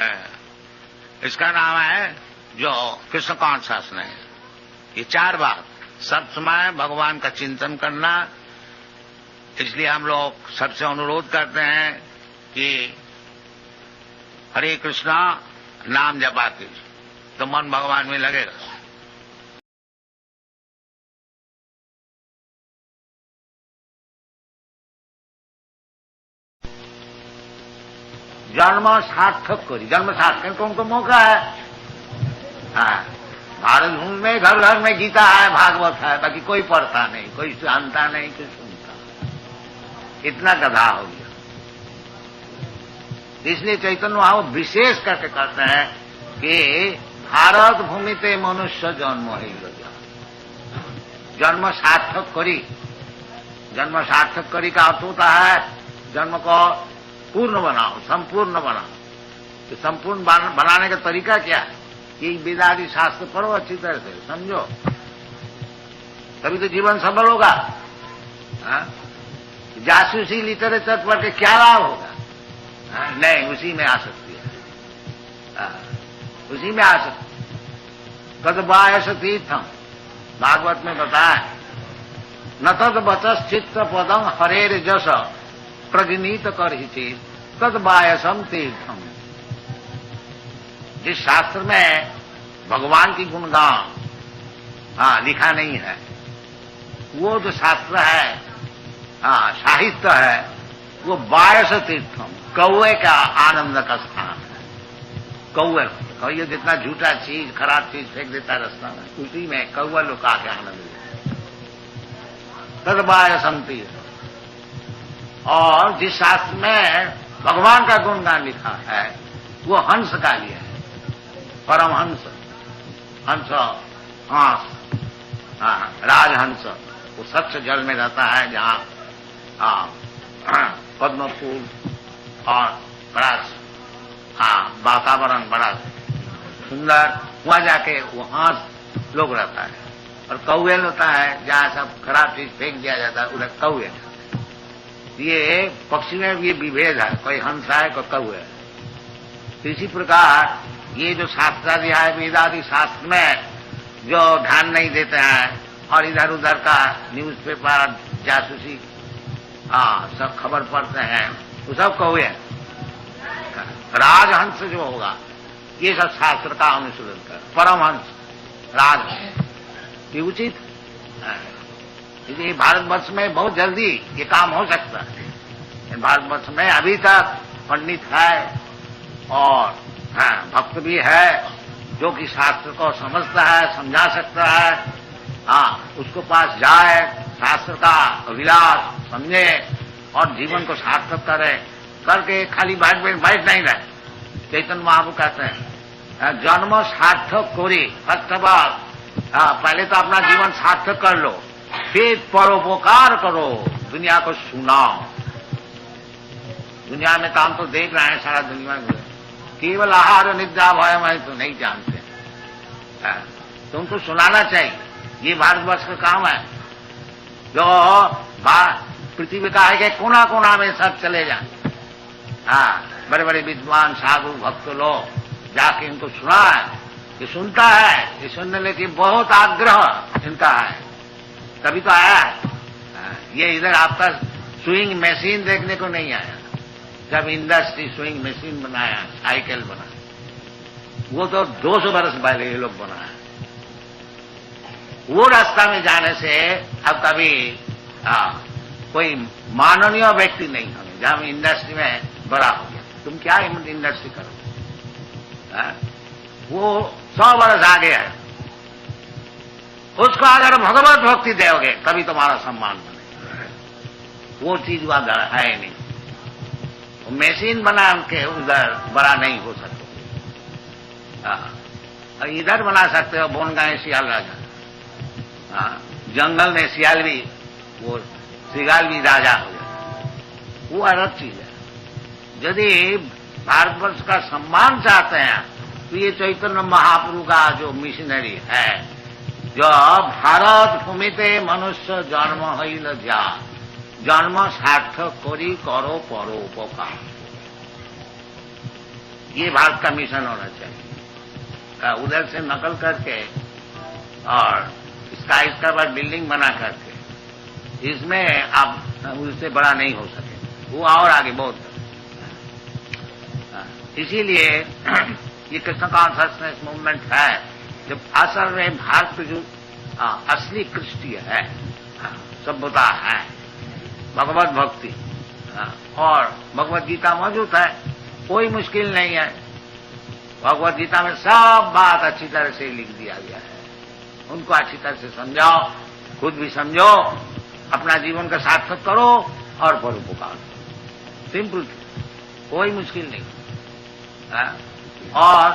है। इसका नाम है जो कृष्ण कॉन्शसनेस। ये 4 बात, सब समय भगवान का चिंतन करना। इसलिए हम लोग सबसे अनुरोध करते हैं कि हरे कृष्णा नाम जपा कीजिए तो मन भगवान में लगेगा। जन्म सार्थक करी, जन्म सार्थक तो उनको मौका है। भारत भूमि में घर घर में गीता है, भागवत है, बाकी कोई पढ़ता नहीं, कोई जानता नहीं, कोई सुनता। इतना गधा हो गया। इसलिए चैतन्य महाप्रभु विशेष करके कहते हैं कि भारत भूमि ते मनुष्य जन्म ही लगा। जन्म सार्थक करी, जन्म सार्थक करी का अर्थ होता है जन्म को पूर्ण बनाओ, संपूर्ण बनाओ। तो संपूर्ण बनाने का तरीका क्या है? ये वेदादि शास्त्र पढ़ो अच्छी तरह से, समझो, तभी तो जीवन सफल होगा। जासूसी लिटरेचर पढ़ के क्या लाभ होगा? नहीं, उसी में आ सकती है, उसी में आ सकती। तद बायस तीर्थम, भागवत में बताया, न तद बचस चित्त पदम हरेर जस प्रगनीत कर ही चीज तद बायसम तीर्थम। जिस शास्त्र में भगवान की गुणगान लिखा नहीं है, वो जो शास्त्र है, साहित्य है, वो बायस तीर्थम, कौए का आनंद का स्थान है। कौए जितना झूठा चीज, खराब चीज फेंक देता है रास्ता में, उसी में कौआ लोग आके आनंद लेते। तद बायसम तीर्थ। और जिस शास्त्र में भगवान का गुणगान लिखा है वो हंस का लिया है, परमहंस, हंस, हांस, राजहंस। वो स्वच्छ जल में रहता है, जहाँ पद्म फूल और बड़ा वातावरण बड़ा सुंदर, वहां जाके वो हांस लोग रहता है। और कौए होता है जहाँ सब खराब चीज फेंक दिया जाता है, उधर कौए। ये पक्षी में ये विभेद है, कोई हंस है कोई कौए है। इसी प्रकार ये जो शास्त्रादि है, वेदादि शास्त्र में जो ध्यान नहीं देते हैं और इधर उधर का न्यूज़पेपर, जासूसी सब खबर पढ़ते हैं, वो सब कौए हैं। राजहंस जो होगा ये सब शास्त्र का अनुसरण कर, परमहंस, राजहंस, ये उचित है। इसलिए भारतवर्ष में बहुत जल्दी ये काम हो सकता है। भारतवर्ष में अभी तक पंडित है और भक्त भी है जो कि शास्त्र को समझता है, समझा सकता है। उसको पास जाए, शास्त्र का अभिलाष समझे और जीवन को सार्थक करे, करके खाली बैठ नहीं रहे। चैतन्य महाप्रभु कहते हैं जन्म सार्थक करी, फर्स्ट ऑफ ऑल पहले तो अपना जीवन सार्थक कर लो, फिर परोपकार करो, दुनिया को सुनाओ। दुनिया में काम तो देख रहे हैं सारा दुनिया में, केवल आहार निद्रा भय में तो नहीं जानते। तुमको सुनाना चाहिए, ये भारतवर्ष का काम है। जो पृथ्वी का है कि कोना कोना में सब चले जाए, बड़े बड़े विद्वान साधु भक्त लोग जाके इनको सुना है, ये सुनता है, ये सुनने के बहुत आग्रह इनका है, तभी तो आया है। ये इधर आपका स्विंग मशीन देखने को नहीं आया। जब इंडस्ट्री स्विंग मशीन बनाया, साइकिल बनाया, वो तो 200 वर्ष पहले ये लोग बनाया। वो रास्ता में जाने से अब कभी कोई माननीय व्यक्ति नहीं होंगे। जब इंडस्ट्री में बड़ा हो गया, तुम क्या इंडस्ट्री करोगे? वो 100 वर्ष आगे है। उसको अगर भगवत भक्ति दोगे तभी तुम्हारा सम्मान बनेगा। वो चीज वहां है नहीं। वो मशीन बना के उधर बड़ा नहीं हो सकते। इधर बना सकते हो, बोन गए सियाल राजा, जंगल में सियाल भी, वो सिगाल भी राजा हो गया, वो अलग चीज है। यदि भारतवर्ष का सम्मान चाहते हैं तो ये चैतन्य महाप्रभु का जो मिशनरी है, जो भारत भूमिते मनुष्य जन्म हईल जा, जन्म सार्थक करी करो परोपकार। ये भारत का मिशन होना चाहिए। उधर से नकल करके और इसका बाद बिल्डिंग बना करके इसमें आप उससे बड़ा नहीं हो सके, वो और आगे बहुत। इसीलिए ये कृष्ण कॉन्शसनेस मूवमेंट है, जब असल में भारत की जो असली कृष्टि है, सभ्यता है, भगवत भक्ति और भगवत गीता मौजूद है, कोई मुश्किल नहीं है। भगवत गीता में सब बात अच्छी तरह से लिख दिया गया है, उनको अच्छी तरह से समझाओ, खुद भी समझो, अपना जीवन का सार्थक करो और परोपकार करो। सिंपल, कोई मुश्किल नहीं। और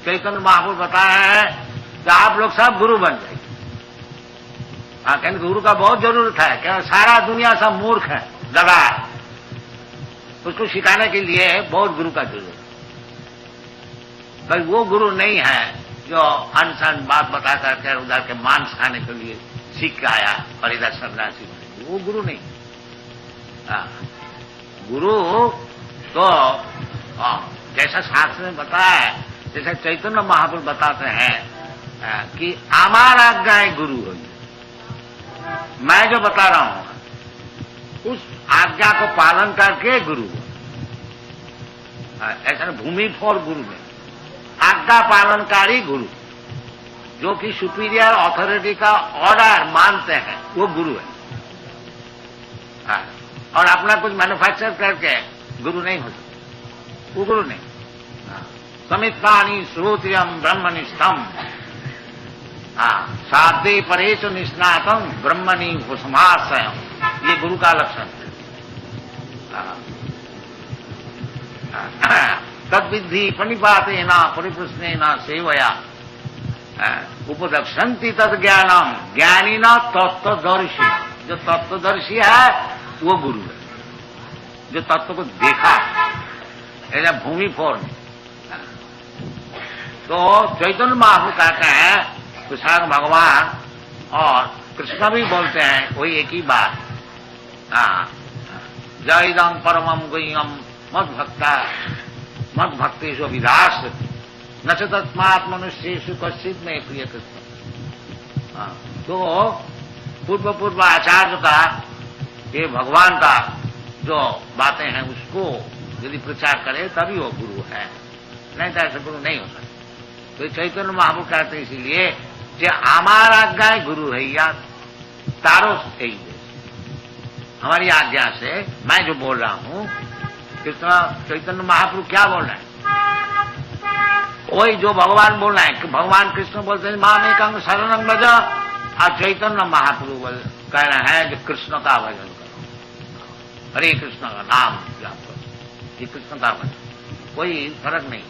चैतन्य महाप्रभु बताया है कि आप लोग सब गुरु बन जाइए। कहते गुरु का बहुत जरूरत है, क्या सारा दुनिया सब मूर्ख है, दगा है, उसको सिखाने के लिए बहुत गुरु का जरूरत है। भाई वो गुरु नहीं है जो अनसन बात बता करके उधर के मांस खाने के लिए सीख के आया और इधर सन्यासी बने, वो गुरु नहीं। गुरु तो जैसा शास्त्र में बताया है, जैसे चैतन्य महाप्रभु बताते हैं कि हमारा आज्ञा गुरु हो। मैं जो बता रहा हूं उस आज्ञा को पालन करके गुरु हो। ऐसा भूमि फोर गुरु में आज्ञा पालनकारी गुरु, जो कि सुपीरियर अथॉरिटी का ऑर्डर मानते हैं, वो गुरु है। और अपना कुछ मैन्युफैक्चर करके गुरु नहीं हो सकता, वो गुरु नहीं। समित्तानि श्रोत्रियम ब्रह्मनिष्ठम साधे परेश निष्णातम ब्रह्मणि उपसमाश्रयम, ये गुरु का लक्षण है। तद्विद्धि प्रणिपातेन परिप्रश्नेन सेवया उपदक्षन्ति तद ज्ञानम ज्ञानिना तत्वदर्शी। जो तत्वदर्शी है वो गुरु है, जो तत्व को देखा है, भूमि फोर में। तो चैतन्य महाप्रभु कहते हैं, कृष्ण भगवान और कृष्ण भी बोलते हैं वही एक ही बात। जयदम परमम गुह्यम मद भक्ता मद भक्तेषु विदास न च तस्मात् मनुष्येषु कश्चित् में प्रिय कृष्ण। तो पूर्व आचार्य का, ये भगवान का जो बातें हैं उसको यदि प्रचार करे तभी वो गुरु है, नहीं तो ऐसा गुरु नहीं हो सकता। तो चैतन्य महाप्रभु कहते हैं इसीलिए कि हमारा आज्ञा गुरु है या तारो यही देश। हमारी आज्ञा से मैं जो बोल रहा हूं, कृष्ण चैतन्य महाप्रभु क्या बोल रहे हैं, वही जो भगवान बोल रहे हैं। कि भगवान कृष्ण बोलते हैं मामेकं शरणं भज, और चैतन्य महाप्रभु कह रहे हैं कि कृष्ण का भजन करो, हरे कृष्ण का नाम जाप करो, ये कृष्ण का भजन, कोई फर्क नहीं।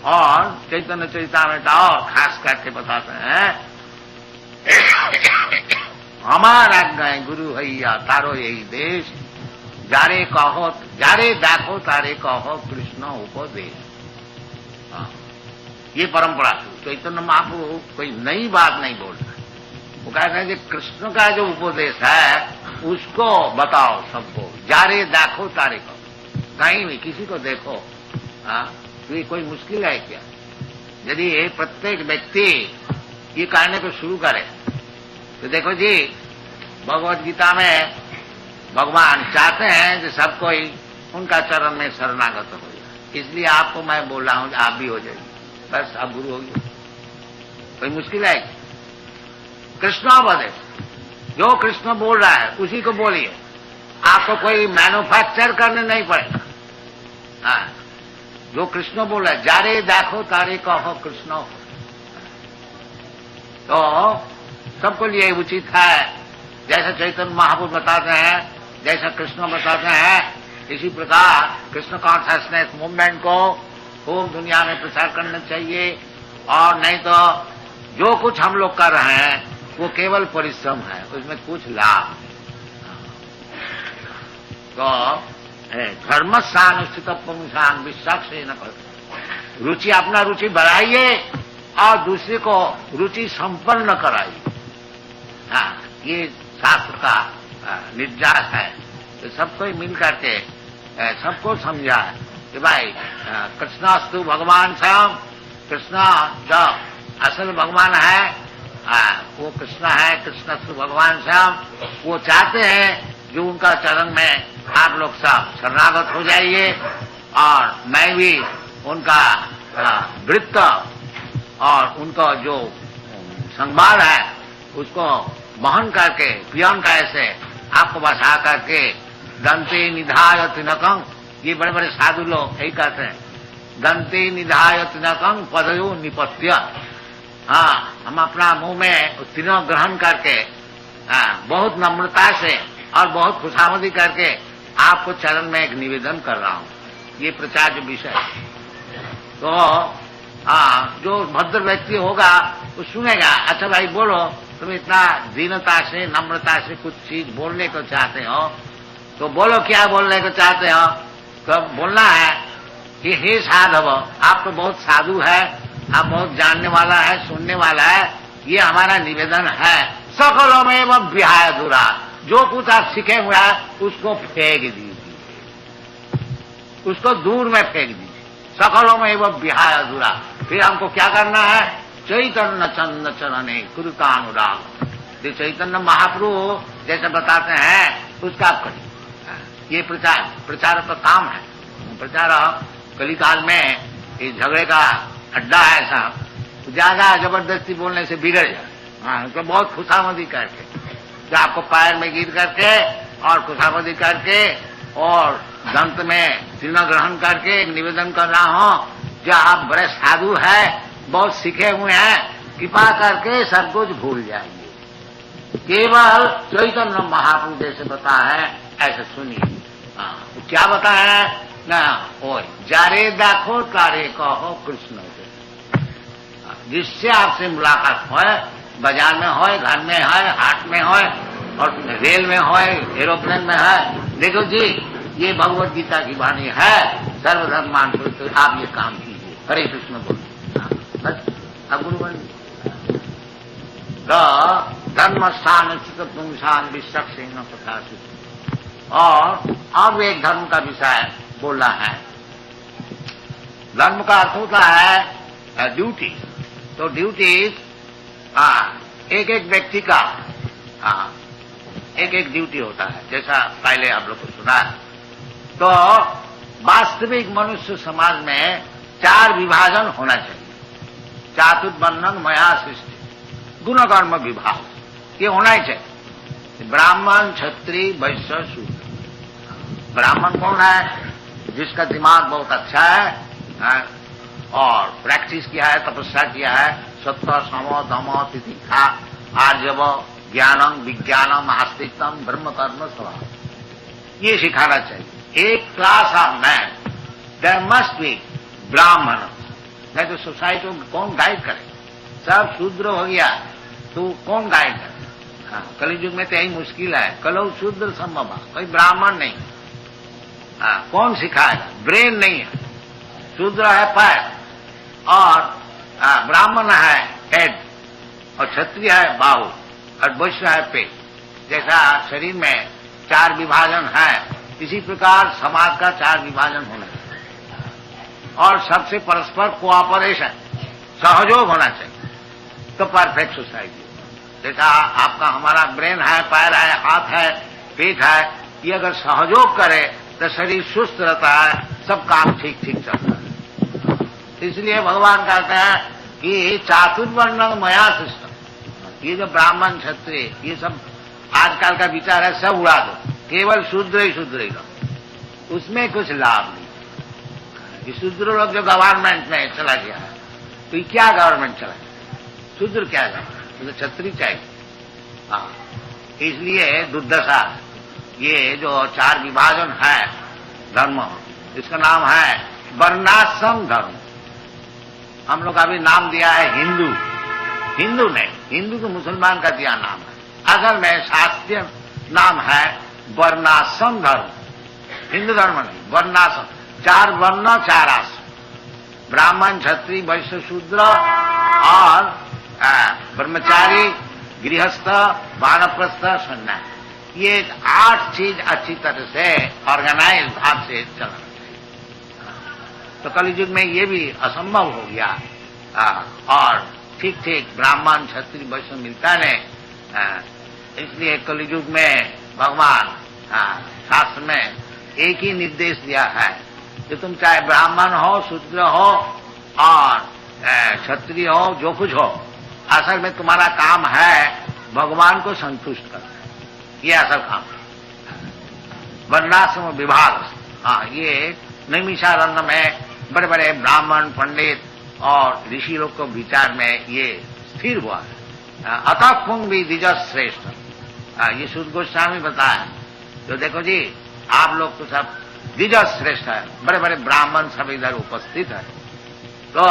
और चैतन्य चरितामृत और खास करके बताते हैं हमारा आज्ञा गुरु हैया तारो यही देश, जारे कहो जारे देखो तारे कहो कृष्ण उपदेश। ये परंपरा चैतन्य महाप्रभु कोई नई बात नहीं बोल रहा, वो कहते हैं कि कृष्ण का जो उपदेश है उसको बताओ सबको, जारे देखो तारे कहो, कहीं भी किसी को देखो। तो ये कोई मुश्किल है क्या? यदि प्रत्येक व्यक्ति ये कहने को शुरू करे तो देखो जी, भगवत गीता में भगवान चाहते हैं कि सब कोई उनका चरण में शरणागत हो जाए, इसलिए आपको मैं बोल रहा हूं आप भी हो जाइए, बस आप गुरु हो गए। कोई मुश्किल है? कृष्णोपदेश, जो कृष्ण बोल रहा है उसी को बोलिए, आपको कोई मैन्युफैक्चर करने नहीं पड़ेगा। जो कृष्ण बोल रहा है, जारे देखो तारे कहो कृष्ण, तो सबको लिए उचित है। जैसा चैतन्य महाप्रभु बताते हैं, जैसा कृष्ण बताते हैं, इसी प्रकार कृष्ण कॉन्शसनेस मूवमेंट को खूब दुनिया में प्रचार करना चाहिए। और नहीं तो जो कुछ हम लोग कर रहे हैं वो केवल परिश्रम है, उसमें कुछ लाभ। तो धर्मस्यानुष्ठित पुंसान विश्वास न कर, रुचि अपना रुचि बढ़ाइए और दूसरे को रुचि संपन्न कराइए। ये शास्त्र का निर्देश है। तो सबको मिल करके सबको समझा कि भाई कृष्णास्तु भगवान स्वयं, कृष्ण जो असल भगवान है वो कृष्ण है, कृष्णास्तु भगवान स्वयं। वो चाहते हैं जो उनका चरण में आप लोग सब शरणागत हो जाइए और मैं भी उनका वृत्त और उनका जो संभाल है उसको वहन करके पियन का ऐसे आपको बसा करके दंते निधाय तिनकं, ये बड़े बड़े साधु लोग यही कहते हैं, दंते निधाय तिनकं पदयो निपत्य। हाँ, हम अपना मुंह में तीनों ग्रहण करके बहुत नम्रता से और बहुत खुशामदी करके आपको चरण में एक निवेदन कर रहा हूं। ये प्रचार जो विषय है, तो जो भद्र व्यक्ति होगा वो सुनेगा, अच्छा भाई बोलो, तुम इतना दीनता से नम्रता से कुछ चीज बोलने को चाहते हो तो बोलो, क्या बोलने को चाहते हो? तो बोलना है कि हे साधव, आप तो बहुत साधु है, आप बहुत जानने वाला है, सुनने वाला है, ये हमारा निवेदन है। सकलों में वह विहाय दूरा, जो कुछ आप सीखे हुए हैं उसको फेंक दीजिए, उसको दूर में फेंक दीजिए। सकलों में वह विहाय अधूरा, फिर हमको क्या करना है? चैतन्य चंद चरणे कृतानुराग। जो चैतन्य महाप्रभु जैसे बताते हैं उसका आप करिए। ये प्रचार का काम है। प्रचार कलिकाल में ये झगड़े का अड्डा है साहब, ज्यादा जबरदस्ती बोलने से बिगड़ जाए। हाँ, तो बहुत खुशामदी करके, जो आपको पैर में गिर करके और खुशामदी करके और दंत में तीर्ण ग्रहण करके एक निवेदन कर रहा हूं, जो आप बड़े साधु है, बहुत सीखे हुए हैं, कृपा करके सब कुछ भूल जाइए, केवल चैतन्य महाप्रभु जैसे बता है ऐसे सुनिए। तो क्या बता है ना, ओ जारे देखो तारे कहो कृष्ण से, जिससे आपसे मुलाकात हो, बाजार में हो, घर में है, हाट में हो और रेल में हो, एरोप्लेन में है, देखो जी ये भगवत गीता की वाणी है, सर्वधर्मान तो आप ये काम कीजिए, हरे कृष्ण बोलिए, बस अब गुरु बन धर्म स्थान पुंसान विश्वक्सेन प्रकाशित। और अब एक धर्म का विषय बोलना है। धर्म का अर्थ होता है ड्यूटी। तो ड्यूटी एक एक व्यक्ति का एक एक ड्यूटी होता है, जैसा पहले आप लोग को सुना है। तो वास्तविक मनुष्य समाज में 4 विभाजन होना चाहिए। चातुर्वर्णन मया सृष्टि, गुण कर्म विभाग, ये होना ही चाहिए। ब्राह्मण, क्षत्रिय, वैश्य, शूद्र। ब्राह्मण कौन है? जिसका दिमाग बहुत अच्छा है और प्रैक्टिस किया है, तपस्या किया है, सत्य, सम, दम, तितिक्षा, आर्जव, ज्ञानम, विज्ञानम, आस्तिकम, ब्रह्म कर्म स्वभाव, ये सिखाना चाहिए। एक class of man there must be Brahmin, नहीं तो सोसाइटी को कौन गाइड करे? सब शूद्र हो गया तो कौन गाइड करे? कलियुग में तो यही मुश्किल है, कलौ शूद्र संभव, कोई ब्राह्मण नहीं। कौन सिखाएगा? ब्रेन नहीं है, शूद्र है पैर और ब्राह्मण है हेड और क्षत्रिय है बाहु और वैश्य है पेट। जैसा शरीर में 4 विभाजन है, इसी प्रकार समाज का 4 विभाजन होना चाहिए और सबसे परस्पर कोऑपरेशन, सहयोग होना चाहिए, तो परफेक्ट सोसाइटी। जैसा आपका हमारा ब्रेन है, पैर है, हाथ है, पेट है, ये अगर सहयोग करे तो शरीर सुस्त रहता है, सब काम ठीक ठीक चलता है। इसलिए भगवान कहते हैं कि चातुर्वर्ण मया सिस्टम। ये जो ब्राह्मण, क्षत्रिय, ये सब आजकल का विचार है, सब उड़ा दो, केवल शूद्र ही रहो, उसमें कुछ लाभ नहीं। ये शूद्र लोग जो गवर्नमेंट में चला गया है, तो ये क्या गवर्नमेंट चला गया? शूद्र क्या गवर्नमेंट? तो क्षत्रिय चाहिए। इसलिए दुर्दशा। ये जो 4 विभाजन है धर्म, इसका नाम है वर्णाश्रम धर्म। हम लोग अभी नाम दिया है हिंदू। हिंदू ने, हिंदू को मुसलमान का दिया नाम है, असल में शास्त्रीय नाम है वर्णाश्रम धर्म। हिंदू धर्म नहीं, वर्णाश्रम, 4 वर्ण 4 आश्रम, ब्राह्मण, क्षत्रिय, वैश्य, शूद्र और ब्रह्मचारी, गृहस्थ, वानप्रस्थ, सन्यासी। ये 8 चीज अच्छी तरह से ऑर्गेनाइज भाव से चलना चाहिए। तो कलयुग में ये भी असंभव हो गया। और ठीक ठीक ब्राह्मण क्षत्रिय वैश्य मिलता नहीं। इसलिए कलयुग में भगवान शास्त्र में एक ही निर्देश दिया है कि तुम चाहे ब्राह्मण हो, शूद्र हो और क्षत्रिय हो, जो कुछ हो, असल में तुम्हारा काम है भगवान को संतुष्ट करना। ये असल काम है। वर्णाश्रम विभाग, ये नैमिषारण्य में बड़े बड़े ब्राह्मण पंडित और ऋषि लोग को विचार में ये स्थिर हुआ है। अतः पुंग भी द्विज श्रेष्ठ, ये शुद्ध गोस्वामी बताया। तो देखो जी, आप लोग तो सब द्विज श्रेष्ठ है, बड़े बड़े ब्राह्मण सब इधर उपस्थित है। तो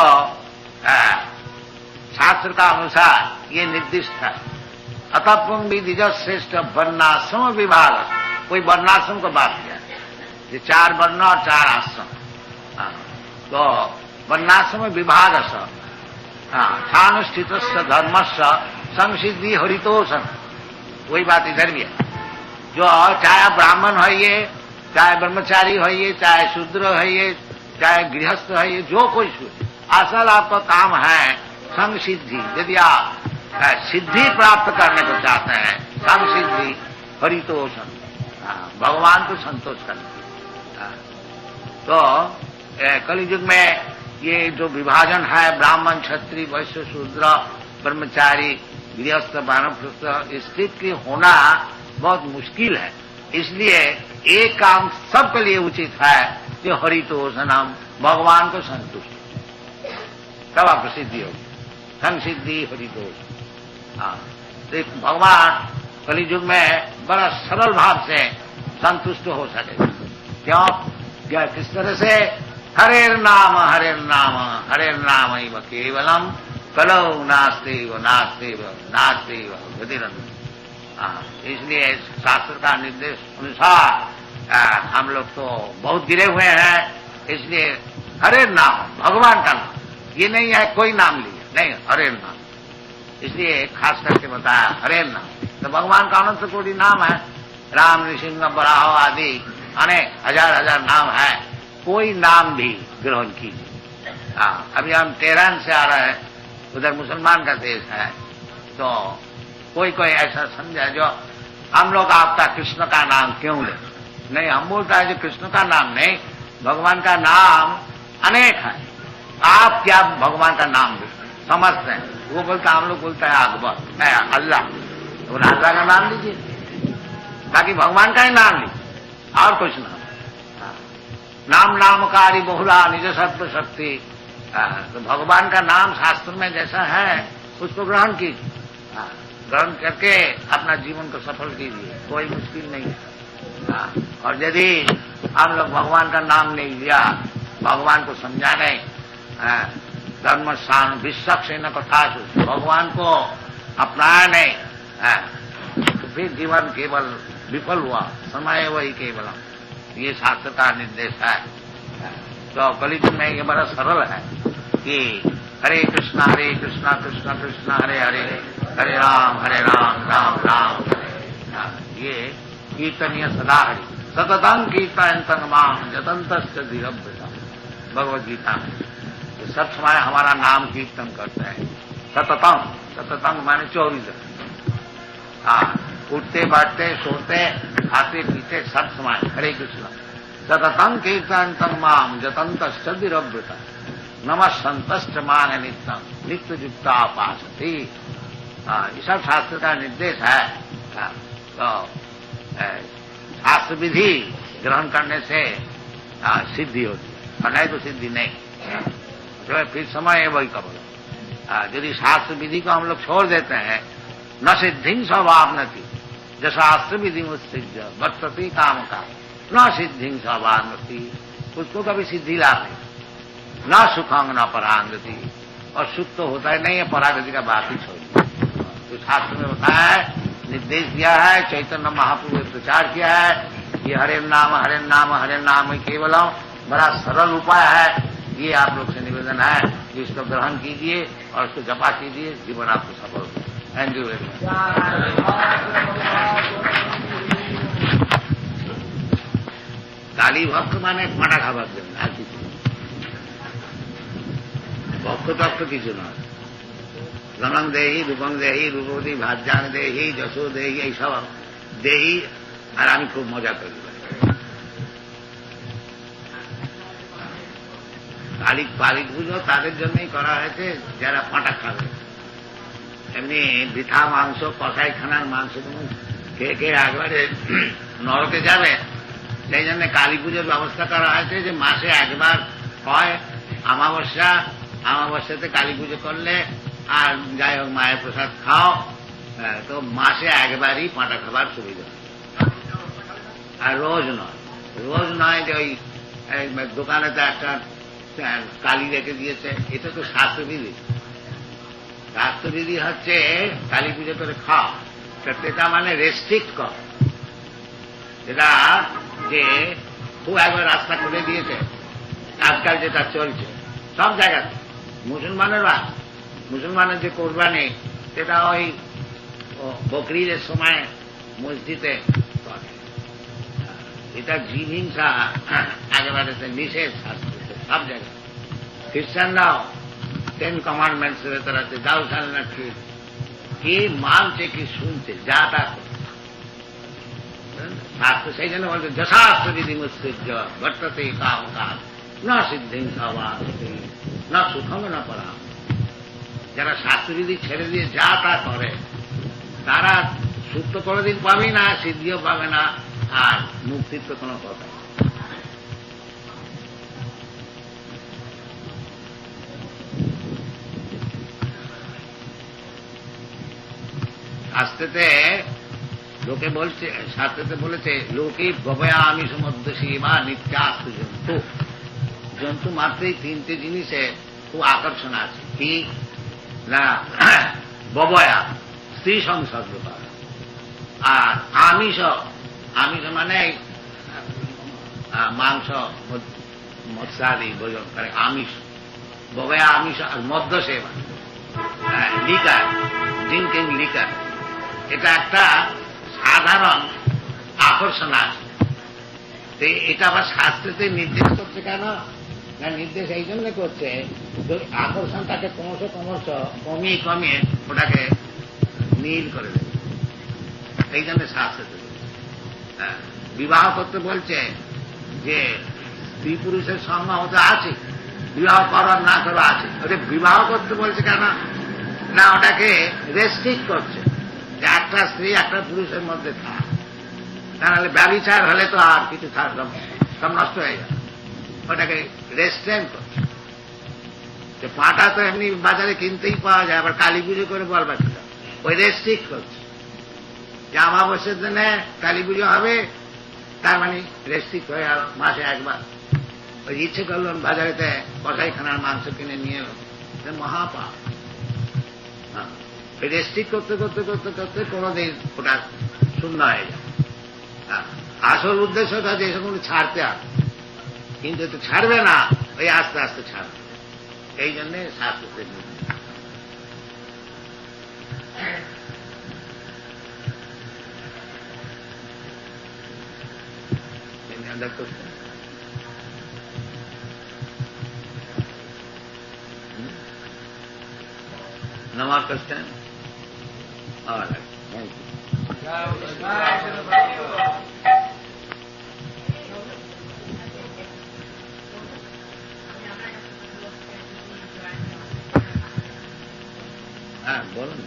शास्त्र का अनुसार ये निर्दिष्ट है। अतः पुंग भी द्विज श्रेष्ठ वर्णाश्रम विभाग, कोई वर्णाश्रम को बात किया, ये 4 वर्ण और 4 आश्रम। तो वर्णाश्रम विभाग स्थानुष्ठित धर्मस्य संसिद्धि हरितोषण, वही बात इधर भी है। जो चाहे ब्राह्मण है ये, चाहे ब्रह्मचारी है ये, चाहे शूद्र है ये, चाहे गृहस्थ है ये, जो कोई असल आपका काम है संसिद्धि। यदि आप सिद्धि प्राप्त करने को चाहते हैं, संसिद्धि हरितोषण, भगवान को संतोष करना। तो कलयुग में ये जो विभाजन है ब्राह्मण क्षत्रिय वैश्य शूद्र ब्रह्मचारी गृहस्थ वानप्रस्थ, स्थिति की होना बहुत मुश्किल है। इसलिए एक काम सबके लिए उचित है कि हरितोषणम, भगवान को संतुष्ट, तब आप सिद्धि होगी, संसिद्धि हरितोष। तो भगवान कलयुग में बड़ा सरल भाव से संतुष्ट हो सके। क्यों? किस तरह से? हरेर नाम नाम केवलम कलौ नास्तेव नास्तेव नास्तेव गतिरन्त। इसलिए शास्त्र का निर्देश अनुसार हम लोग तो बहुत गिरे हुए हैं। इसलिए हरेर नाम, भगवान का नाम, ये नहीं है कोई नाम लिया, नहीं, हरेर नाम। इसलिए खास करके बताया हरेर नाम। तो भगवान का अनंत कोटि नाम है, राम नृसिंह बराह आदि अनेक हजार नाम है। कोई नाम भी ग्रहण कीजिए। अभी हम तेहरान से आ रहे हैं, उधर मुसलमान का देश है। तो कोई ऐसा समझा जो हम लोग आपका कृष्ण का नाम क्यों ले? नहीं, हम बोलता है जो कृष्ण का नाम नहीं, भगवान का नाम अनेक है। आप क्या भगवान का नाम समझते हैं? वो बोलता, हम लोग बोलता है अकबर, अल्लाह, तो राजा का नाम लीजिए, बाकी भगवान का ही नाम लीजिए और कुछ नाम। नाम नामकारी बहुला निज सत्व शक्ति। तो भगवान का नाम शास्त्र में जैसा है उसको ग्रहण कीजिए, ग्रहण करके अपना जीवन को सफल कीजिए, कोई मुश्किल नहीं है। और यदि हम लोग भगवान का नाम नहीं लिया, भगवान को समझा नहीं, धर्म स्थान विश्वक्षेण कथा, भगवान को अपनाया नहीं, तो फिर जीवन केवल विफल हुआ, समय वही केवल। ये शास्त्र का निर्देश है। तो कलयुग में ये बड़ा सरल है कि हरे कृष्णा कृष्णा कृष्णा हरे हरे, हरे राम राम राम हरे। ये कीर्तनीय सदा हरि सततं कीर्तयन्तं मां यतन्तश्च धीरभृता, भगवद गीता में। ये सब समय हमारा नाम कीर्तन करते हैं। सततं माने 24 उठते बैठते सोते खाते पीते सब समय हरे कृष्ण। सततं कीर्तयन्तं मां यतन्तश्च धीरभृता, नमः संतश्च मान नित्यं नित्य युक्ता उपासते। ये सब शास्त्र का निर्देश है। तो शास्त्र विधि ग्रहण करने से सिद्धि होती है, और नहीं तो सिद्धि नहीं। तो फिर समय है वही कबल। यदि शास्त्र विधि को हम लोग छोड़ देते हैं, न सिद्धि स्वभावनति, जो शास्त्र विधि मुत्सिद्ध वर्तते काम का, न सिद्धि स्वभावनति, उसको कभी सिद्धि लाभ नहीं, न सुखंग न परांगति, और सुख तो होता ही नहीं है, परागति का बात ही छोड़। तो शास्त्र में बताया है, निर्देश दिया है, चैतन्य महाप्रभु ने प्रचार किया है, ये हरे नाम केवलम, बड़ा सरल उपाय है। ये आप लोग से निवेदन है कि इसको ग्रहण कीजिए और इसको जपा कीजिए, जीवन आपको सफल हो। Thank you very much. Kali भक्त माने पटाखा भक्त। রক্ত টক্ত কিছু নয়। রণং দেহি, রূপং দেহি, রূপবতী ভাজ্যাং দেহি, যশো দেহি, এইসব দেহি। আর আমি খুব মজা করি। কালী পুজো তাদের জন্যই করা হয়েছে যারা পাঁটা খাবে। এমনি বৃথা মাংস, কসাইখানার মাংস খেয়ে খেয়ে একবারে নরকে যাবে। সেই জন্য কালী পুজোর ব্যবস্থা করা হয়েছে যে মাসে একবার হয় আমাবস্যাতে কালী পুজো করলে, আর যাই হোক মায়ের প্রসাদ খাও, তো মাসে একবারই পাঁটা খাবার সুবিধা। আর রোজ নয় যে ওই দোকানে তো একটা কালী রেখে দিয়েছে, এটা তো শাস্ত্রবিধি। শাস্ত্রবিধি হচ্ছে কালী পুজো করে খাও, সেটা মানে রেস্ট্রিক্ট কর। এটা যে খুব একবার রাস্তা করে দিয়েছে আজকাল যেটা চলছে সব জায়গাতে। মুসলমানের যে কোরবানি, সেটা ওই বকরিদের সময় মসজিদে করে। এটা জীব হিংসা একেবারে নিষেধ শাস্ত্রে সব জায়গায়। খ্রিস্টানরাও 10 কমান্ডমেন্টস ভেতর আছে, দাও শাল না ঠিক, কি মানছে কি শুনছে, যা তা শাস্ত্র। সেই জন্য বলছে যশাস্ত্র বিধি মুৎসৃজ্য বর্ততে কাম কাজ না সিদ্ধি না সুখম না পড়া। যারা শাস্ত্রবিধি ছেড়ে দিয়ে যা তা করে, তারা সুখ তো কোনোদিন পাবে না, সিদ্ধিও পাবে না, আর মুক্তির তো কোনো কথা। শাস্ত্রেতে বলেছে লোকে গবয়া আমিষ মধ্যসী বা নিত্যাস্তু জন্তু। জন্তু মাত্রই 3টে জিনিসে খুব আকর্ষণ আছে। কি না, ববয়া স্ত্রী সংসর্গ করা, আর আমিষ মানে মাংস মৎস্যাদি ভোজন করে আমিষ। ববয়া আমিষ। আর মদ্য সেবা, লিকার, ড্রিঙ্কিং লিকার, এটা একটা সাধারণ আকর্ষণ আছে। এটা আবার শাস্ত্রেতে নির্দেশ করছে কেন না, নির্দেশ এই জন্য করছে আকর্ষণটাকে ক্রমশ কমিয়ে ওটাকে নীল করে দেবে। এই জন্য শাস্ত্রেতে বিবাহ করতে বলছে যে স্ত্রী পুরুষের সঙ্গ হতে আছে, বিবাহ করার না করা আছে। ওটা বিবাহ করতে বলছে কেন না, ওটাকে রেস্ট্রিক্ট করছে যে একটা স্ত্রী একটা পুরুষের মধ্যে থাক, তাহলে ব্যভিচার হলে তো আর কিছু সব নষ্ট হয়ে যাবে। ওটাকে রেস্ট্রেন করছে। পাটা তো এমনি বাজারে কিনতেই পাওয়া যায়, আবার কালী পুজো করে বলবা সেটা ওই রেস্ট্রিক্ট করছে যে অমাবস্যার দিনে কালী পুজো হবে, তার মানে রেস্ট্রিক্ট হয়ে গেল মাসে একবার। ওই ইচ্ছে করলো বাজারেতে কসাইখানার মাংস কিনে নিয়ে এলো, মহাপাপ। রেস্ট্রিক্ট করতে করতে করতে করতে কোনোদিন ওটা শূন্য হয়ে যায়। আসল উদ্দেশ্যটা যে সকল ছাড়তে হবে, কিন্তু তো ছাড়বে না, ওই আস্তে আস্তে ছাড়বে। এই জন্যে শাস্ত্রতে No more question? All right. Thank you. হ্যাঁ বলুন।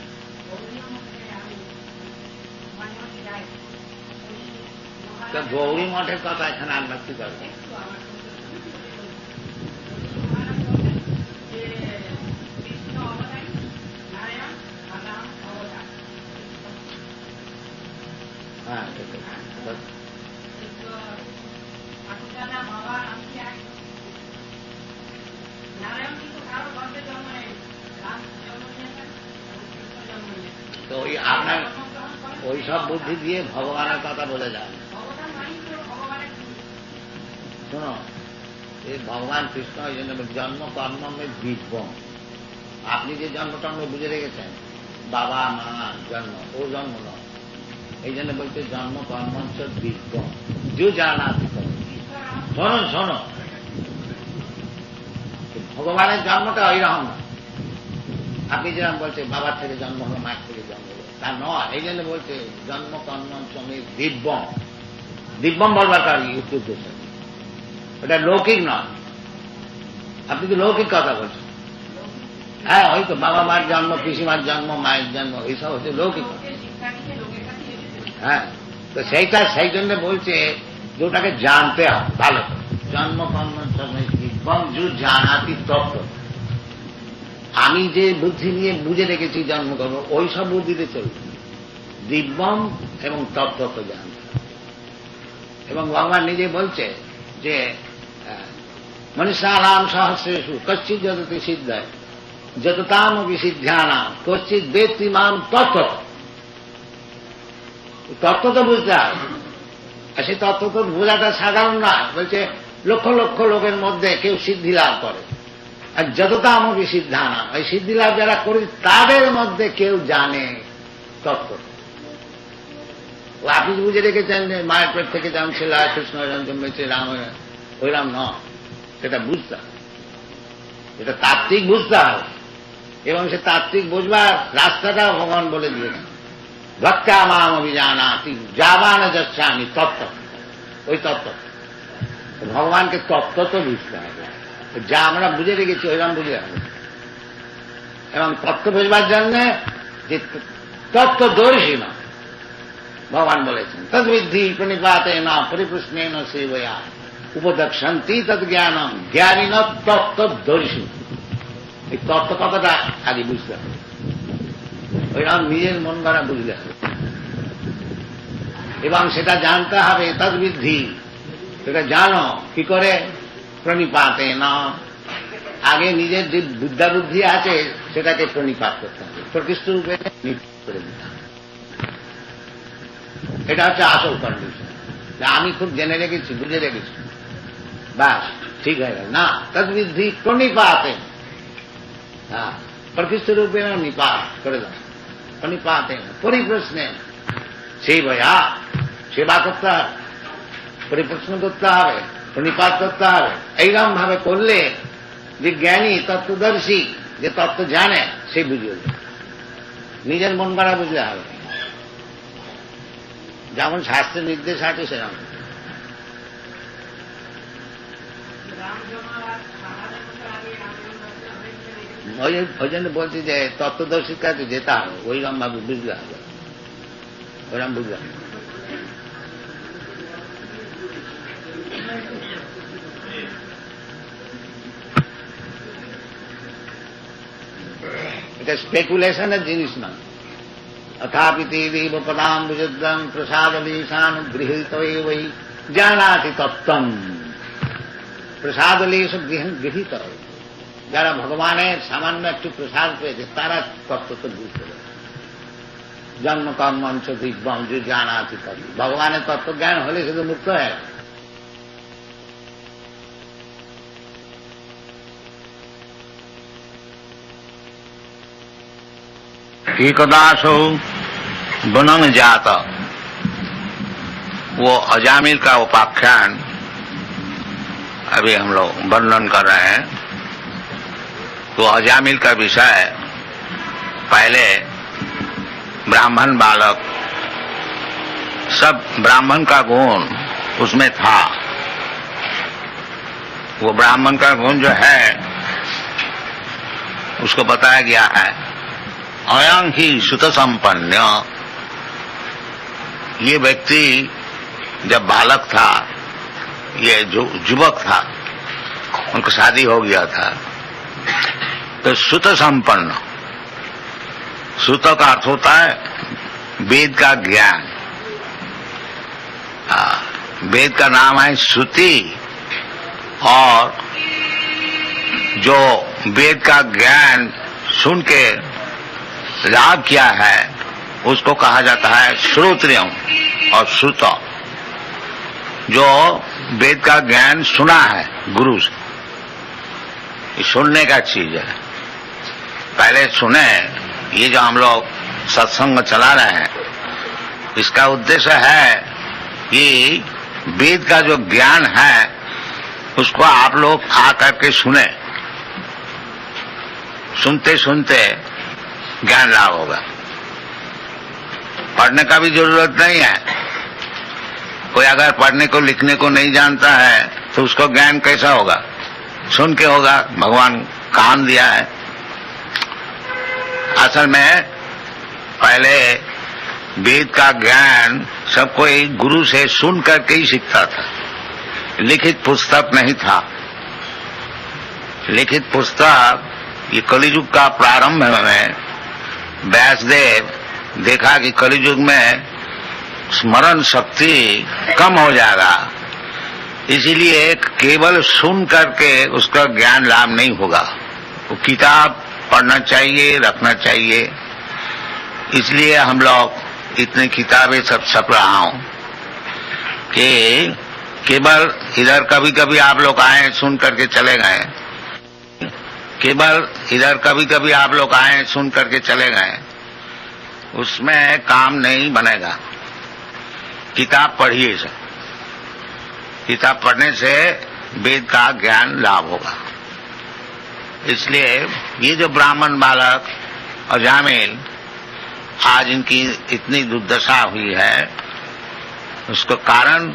গৌরী মঠের কথা এখানে আমরা কি করবো? হ্যাঁ তো ওই আপনার ওই সব বুদ্ধি দিয়ে ভগবানের কথা বলে যান। শোনো, এই ভগবান কৃষ্ণ এই জন্য জন্ম কর্মের বিজ্ঞ। আপনি যে জন্মটন্ম বুঝে রেখেছেন, বাবা মা জন্ম, ও জন্ম নয়। এই জন্য বলতে জন্ম কর্মঞ্চ বিজ্ঞ যে জানা। শোনো, ভগবানের জন্মটা ওই রকম না। আপনি যেরকম বলছে বাবার থেকে জন্ম হলো, মায়ের থেকে জন্ম হলো, তা নয়। এই জন্য বলছে জন্ম কর্ম শ্রমিক দিব্যম। দিব্যম বলবার কারণ উদ্দেশ্য, ওটা লৌকিক নয়। আপনি তো লৌকিক কথা বলছেন। হ্যাঁ, ওই তো বাবা মার জন্ম, পিসিমার জন্ম, মায়ের জন্ম, এইসব হচ্ছে লৌকিক। হ্যাঁ, তো সেইটা সেই জন্য বলছে যে ওটাকে জানতে হবে ভালো করে। জন্ম কর্ম শ্রমিক দিব্যম যু জানাতি তত্ত্ব। আমি যে বুদ্ধি নিয়ে বুঝে রেখেছি জন্ম কর্ম, ওই সব বুদ্ধিতে চলবে। দিব্যম এবং তত্ত্ব তো জানতে হবে। এবং ভগবান নিজে বলছে যে মনুষ্যানাম সহস্রেষু কশ্চিৎ যততি সিদ্ধায় যততাম বিসিদ্ধ্যানাম কশ্চিৎ বেত্তি মাম তত্ত্ব। তত্ত্ব তো বুঝতে হবে। আর সেই তত্ত্ব তো বোঝাটা সাধারণ নয়। বলছে লক্ষ লক্ষ লোকের মধ্যে কেউ সিদ্ধি লাভ করে, আর যততাম বিসিদ্ধানাম, এই সিদ্ধি লাভ যারা করে তাদের মধ্যে কেউ জানে তত্ত্ব। আপনি বুঝে রেখেছেন যে মায়ের পেট থেকে যেমন ছিল কৃষ্ণ জন্মেছে, রাম ওই রাম নয়। সেটা বুঝতে হবে, এটা তাত্ত্বিক বুঝতে হবে। এবং সে তাত্ত্বিক বুঝবার রাস্তাটা ভগবান বলে দিয়েছেন। ভক্তা মাম অভিজানাতি যাবান যাচ্ছামি তত্ত্ব। ওই তত্ত্ব ভগবানকে তত্ত্ব তো বুঝতে হবে। যা আমরা বুঝে রেখেছি ওইরকম বুঝে হবে। এবং তত্ত্ব বুঝবার জন্য যে তত্ত্বদর্শী না, ভগবান বলেছেন তদ্বিদ্ধি প্রণিপাতে না পরিপ্রশ্নে ন সেবয়া উপদক্ষন্তি তদ জ্ঞানম জ্ঞানী ন তত্ত্বদর্শী। এই তত্ত্ব কথাটা আগে বুঝতে হবে। ওইরকম নিজের মন গড়া বুঝতে হবে এবং সেটা জানতে হবে। তদ্বিদ্ধি, সেটা জানো কি করে? প্রণিপাতে না, আগে নিজের যে বুদ্ধা বুদ্ধি আছে সেটাকে প্রণিপাত করতে হবে, প্রকৃষ্ট রূপে করে দিতে হবে। এটা হচ্ছে আসল কন্ডিশন। আমি খুব জেনে রেখেছি, বুঝে রেখেছি, বাস ঠিক হয়ে গেল না। তদ্বিদ্ধি প্রণিপাতে, হ্যাঁ, প্রকৃষ্ট রূপে নিপাত করে দাও। প্রণিপাতে পরিপ্রশ্নে, সেই ভয়া সেবা করতে হবে, পরিপ্রশ্ন করতে হবে, প্রণিপাত করতে হবে। এইরকম ভাবে করলে যে জ্ঞানী তত্ত্বদর্শী, যে তত্ত্ব জানে, সে বুঝিয়ে দেবে। নিজের মন গড়া বুঝলে হবে। যেমন শাস্ত্রের নির্দেশ আছে সেরকম। ওই জন্য বলছি যে তত্ত্বদর্শীর কাছে যেতে হবে, ওইরকম ভাবে বুঝলে হবে, ওইরকম বুঝলে হবে। এটা স্পেকুলেশনের জিনিস না। অথাপিতি দেব পদাম বিশুদ্ধম প্রসাদলীশান গৃহীত বই জানাতি তত্ত্বম। প্রসাদলীশ গৃহীত, যারা ভগবানের সামান্য একটু প্রসাদ পেয়েছে তারা তত্ত্ব তো বুঝতে পারে। জন্ম কর্মঞ্চ দিব্যম যে জানাতি তত্ত্ব, ভগবানের তত্ত্বজ্ঞান হলে শুধু মুক্ত হয়। एकदासो बनन जाता, वो अजामिल का उपाख्यान अभी हम लोग वर्णन कर रहे हैं। तो अजामिल का विषय, पहले ब्राह्मण बालक, सब ब्राह्मण का गुण उसमें था। वो ब्राह्मण का गुण जो है उसको बताया गया है। अयं ही सुत संपन्न, ये व्यक्ति जब बालक था, ये जो युवक था, उनकी शादी हो गया था, तो सुत संपन्न, सुत का अर्थ होता है वेद का ज्ञान। वेद का नाम है श्रुति, और जो वेद का ज्ञान सुन के लाभ किया है उसको कहा जाता है श्रोत्रियम और श्रुत। जो वेद का ज्ञान सुना है गुरु से, ये सुनने का चीज है। पहले सुने, ये जो हम लोग सत्संग चला रहे हैं, इसका उद्देश्य है कि वेद का जो ज्ञान है उसको आप लोग आ करके सुने। सुनते सुनते ज्ञान लाभ होगा। पढ़ने का भी जरूरत नहीं है। कोई अगर पढ़ने को लिखने को नहीं जानता है तो उसको ज्ञान कैसा होगा? सुन के होगा। भगवान कान दिया है। असल में पहले वेद का ज्ञान सब कोई गुरु से सुन करके ही सीखता था। लिखित पुस्तक नहीं था। लिखित पुस्तक ये कलियुग का प्रारंभ में व्यासदेव देखा कि कलियुग में स्मरण शक्ति कम हो जाएगा, इसीलिए केवल सुन करके उसका ज्ञान लाभ नहीं होगा। वो किताब पढ़ना चाहिए, रखना चाहिए। इसलिए हम लोग इतनी किताबें सब छप रहा हूं कि केवल इधर कभी कभी आप लोग आए सुन करके चले गए, केवल इधर कभी कभी आप लोग आए सुन करके चले गए, उसमें काम नहीं बनेगा। किताब पढ़िए सब। किताब पढ़ने से वेद का ज्ञान लाभ होगा। इसलिए ये जो ब्राह्मण बालक अजामिल आज इनकी इतनी दुर्दशा हुई है, उसको कारण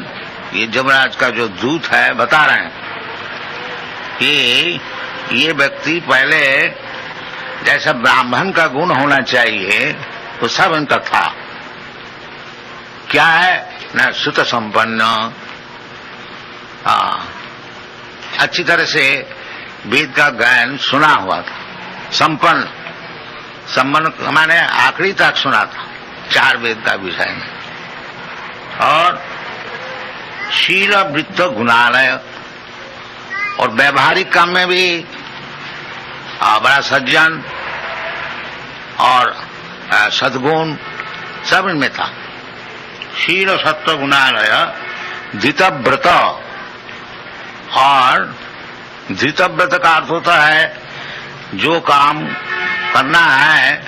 ये जमराज का जो दूत है बता रहे हैं कि ये व्यक्ति पहले जैसा ब्राह्मण का गुण होना चाहिए वो सब इनका था। क्या है न? सुत संपन्न, अच्छी तरह से वेद का ज्ञान सुना हुआ था। संपन्न, संपन्न माने आखिरी तक सुना था 4 वेद का विषय में। और शील वृत्त गुणालय, और व्यवहारिक काम में भी बड़ा सज्जन और सद्गुण सब इनमें था। शील सत्व गुणालय धृतव्रत, और धृतव्रत का अर्थ होता है जो काम करना है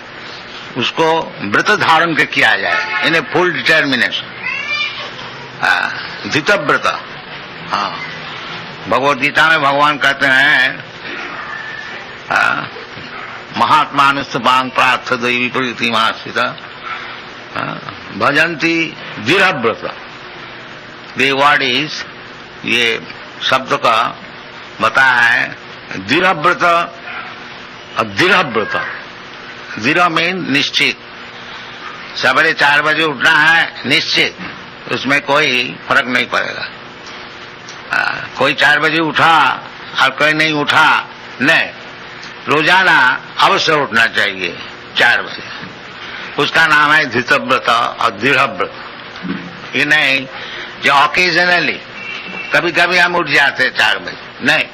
उसको व्रत धारण के किया जाए, इन्हें फुल डिटर्मिनेशन, धृतव्रत। भगवद गीता में भगवान कहते हैं महात्मानुस्तपांग प्रार्थ दैवी प्रति मास्थित भजंती दृढ़व्रत। द वर्ड इज, ये शब्द का बताया है दृढ़व्रत और दृढ़व्रत। दृढ़ मीन निश्चित, सवेरे 4 बजे उठना है निश्चित, उसमें कोई फर्क नहीं पड़ेगा। कोई 4 बजे उठा और कोई नहीं उठा, नहीं, रोजाना अवश्य उठना चाहिए 4 बजे। उसका नाम है धृतव्रत और दृढ़व्रत। ये नहीं जो ऑकेजनली कभी कभी हम उठ जाते हैं 4 बजे, नहीं,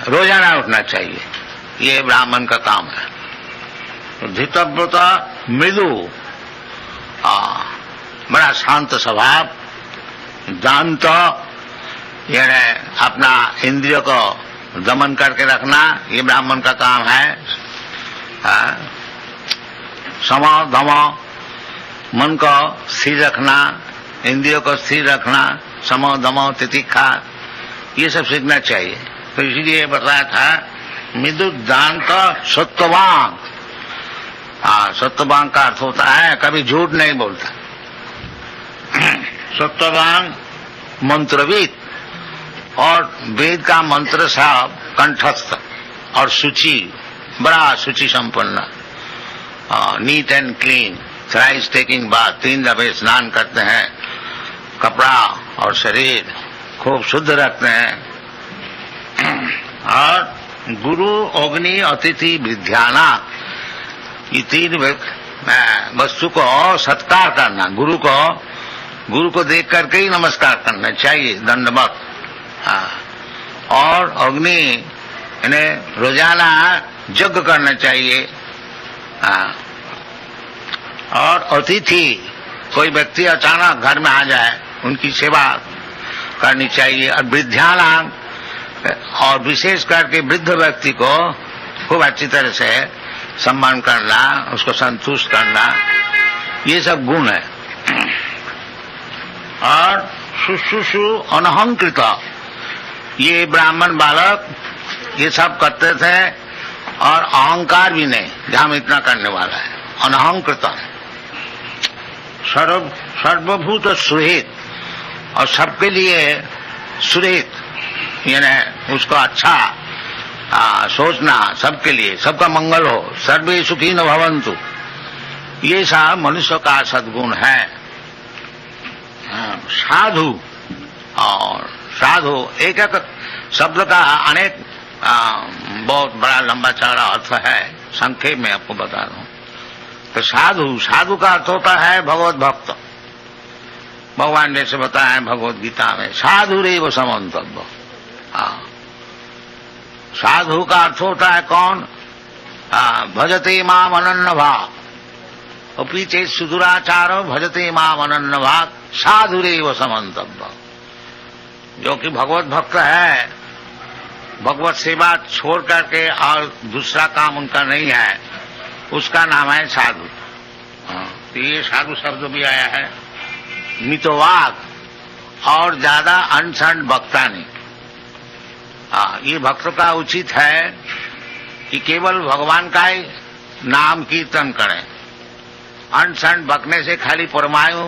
रोजाना उठना चाहिए। ये ब्राह्मण का काम है। धृतव्रत मृदु, बड़ा शांत स्वभाव, दांत, यानी अपना इंद्रियों को दमन करके रखना, ये ब्राह्मण का काम है। सम दम, मन को स्थिर रखना, इंद्रियों को स्थिर रखना, सम दम तितिक्षा, ये सब सीखना चाहिए। तो इसीलिए बताया था मृदु दांत सत्ववान। सत्ववान का अर्थ होता है कभी झूठ नहीं बोलता। सत्ववान मंत्रविद, और वेद का मंत्र साहब कंठस्थ और शुचि, बड़ा शुचि संपन्न, neat and clean, thrice taking bath, 3 दफे स्नान करते हैं, कपड़ा और शरीर खूब शुद्ध रखते हैं। और गुरु अग्नि अतिथि विद्याना, ये 3 वस्तु को सत्कार करना, गुरु को देख करके ही नमस्कार करना चाहिए, दंडवत। और अग्नि, इन्हें रोजाना यज्ञ करना चाहिए। और अतिथि, कोई व्यक्ति अचानक घर में आ जाए उनकी सेवा करनी चाहिए। और वृद्धानाम, और विशेष करके वृद्ध व्यक्ति को खूब अच्छी तरह से सम्मान करना, उसको संतुष्ट करना, ये सब गुण है। और शुश्रूषु अनहंकृत, ये ब्राह्मण बालक ये सब करते थे और अहंकार भी नहीं, जहां हम इतना करने वाला है। अनहंकृत सर्वभूत सुहित, और सबके लिए सुहित, यानी उसको अच्छा सोचना, सबके लिए सबका मंगल हो, सर्वे सुखी न भवन्तु, ये सब मनुष्य का सद्गुण है। साधु, और साधु एक एक शब्द का अनेक बहुत बड़ा लंबा चौड़ा अर्थ है, संक्षेप में आपको बता दूं तो साधु का अर्थ होता है भगवत भक्त। भगवान ने से बताया है भगवत गीता में, साधु रेव समन्तव्य। साधु का अर्थ होता है कौन? भजते माम अनन्य भाग, और पीछे सुदुराचारो भजते माम अनन्य भाग साधु रेव समन्तव्य। जो कि भगवत भक्त है, भगवत सेवा छोड़ करके और दूसरा काम उनका नहीं है, उसका नाम है साधु। तो ये साधु शब्द भी आया है। मितवाक, और ज्यादा अनशन बकता नहीं। ये भक्त का उचित है कि केवल भगवान का ही नाम कीर्तन करें। अनशन बकने से खाली परमायु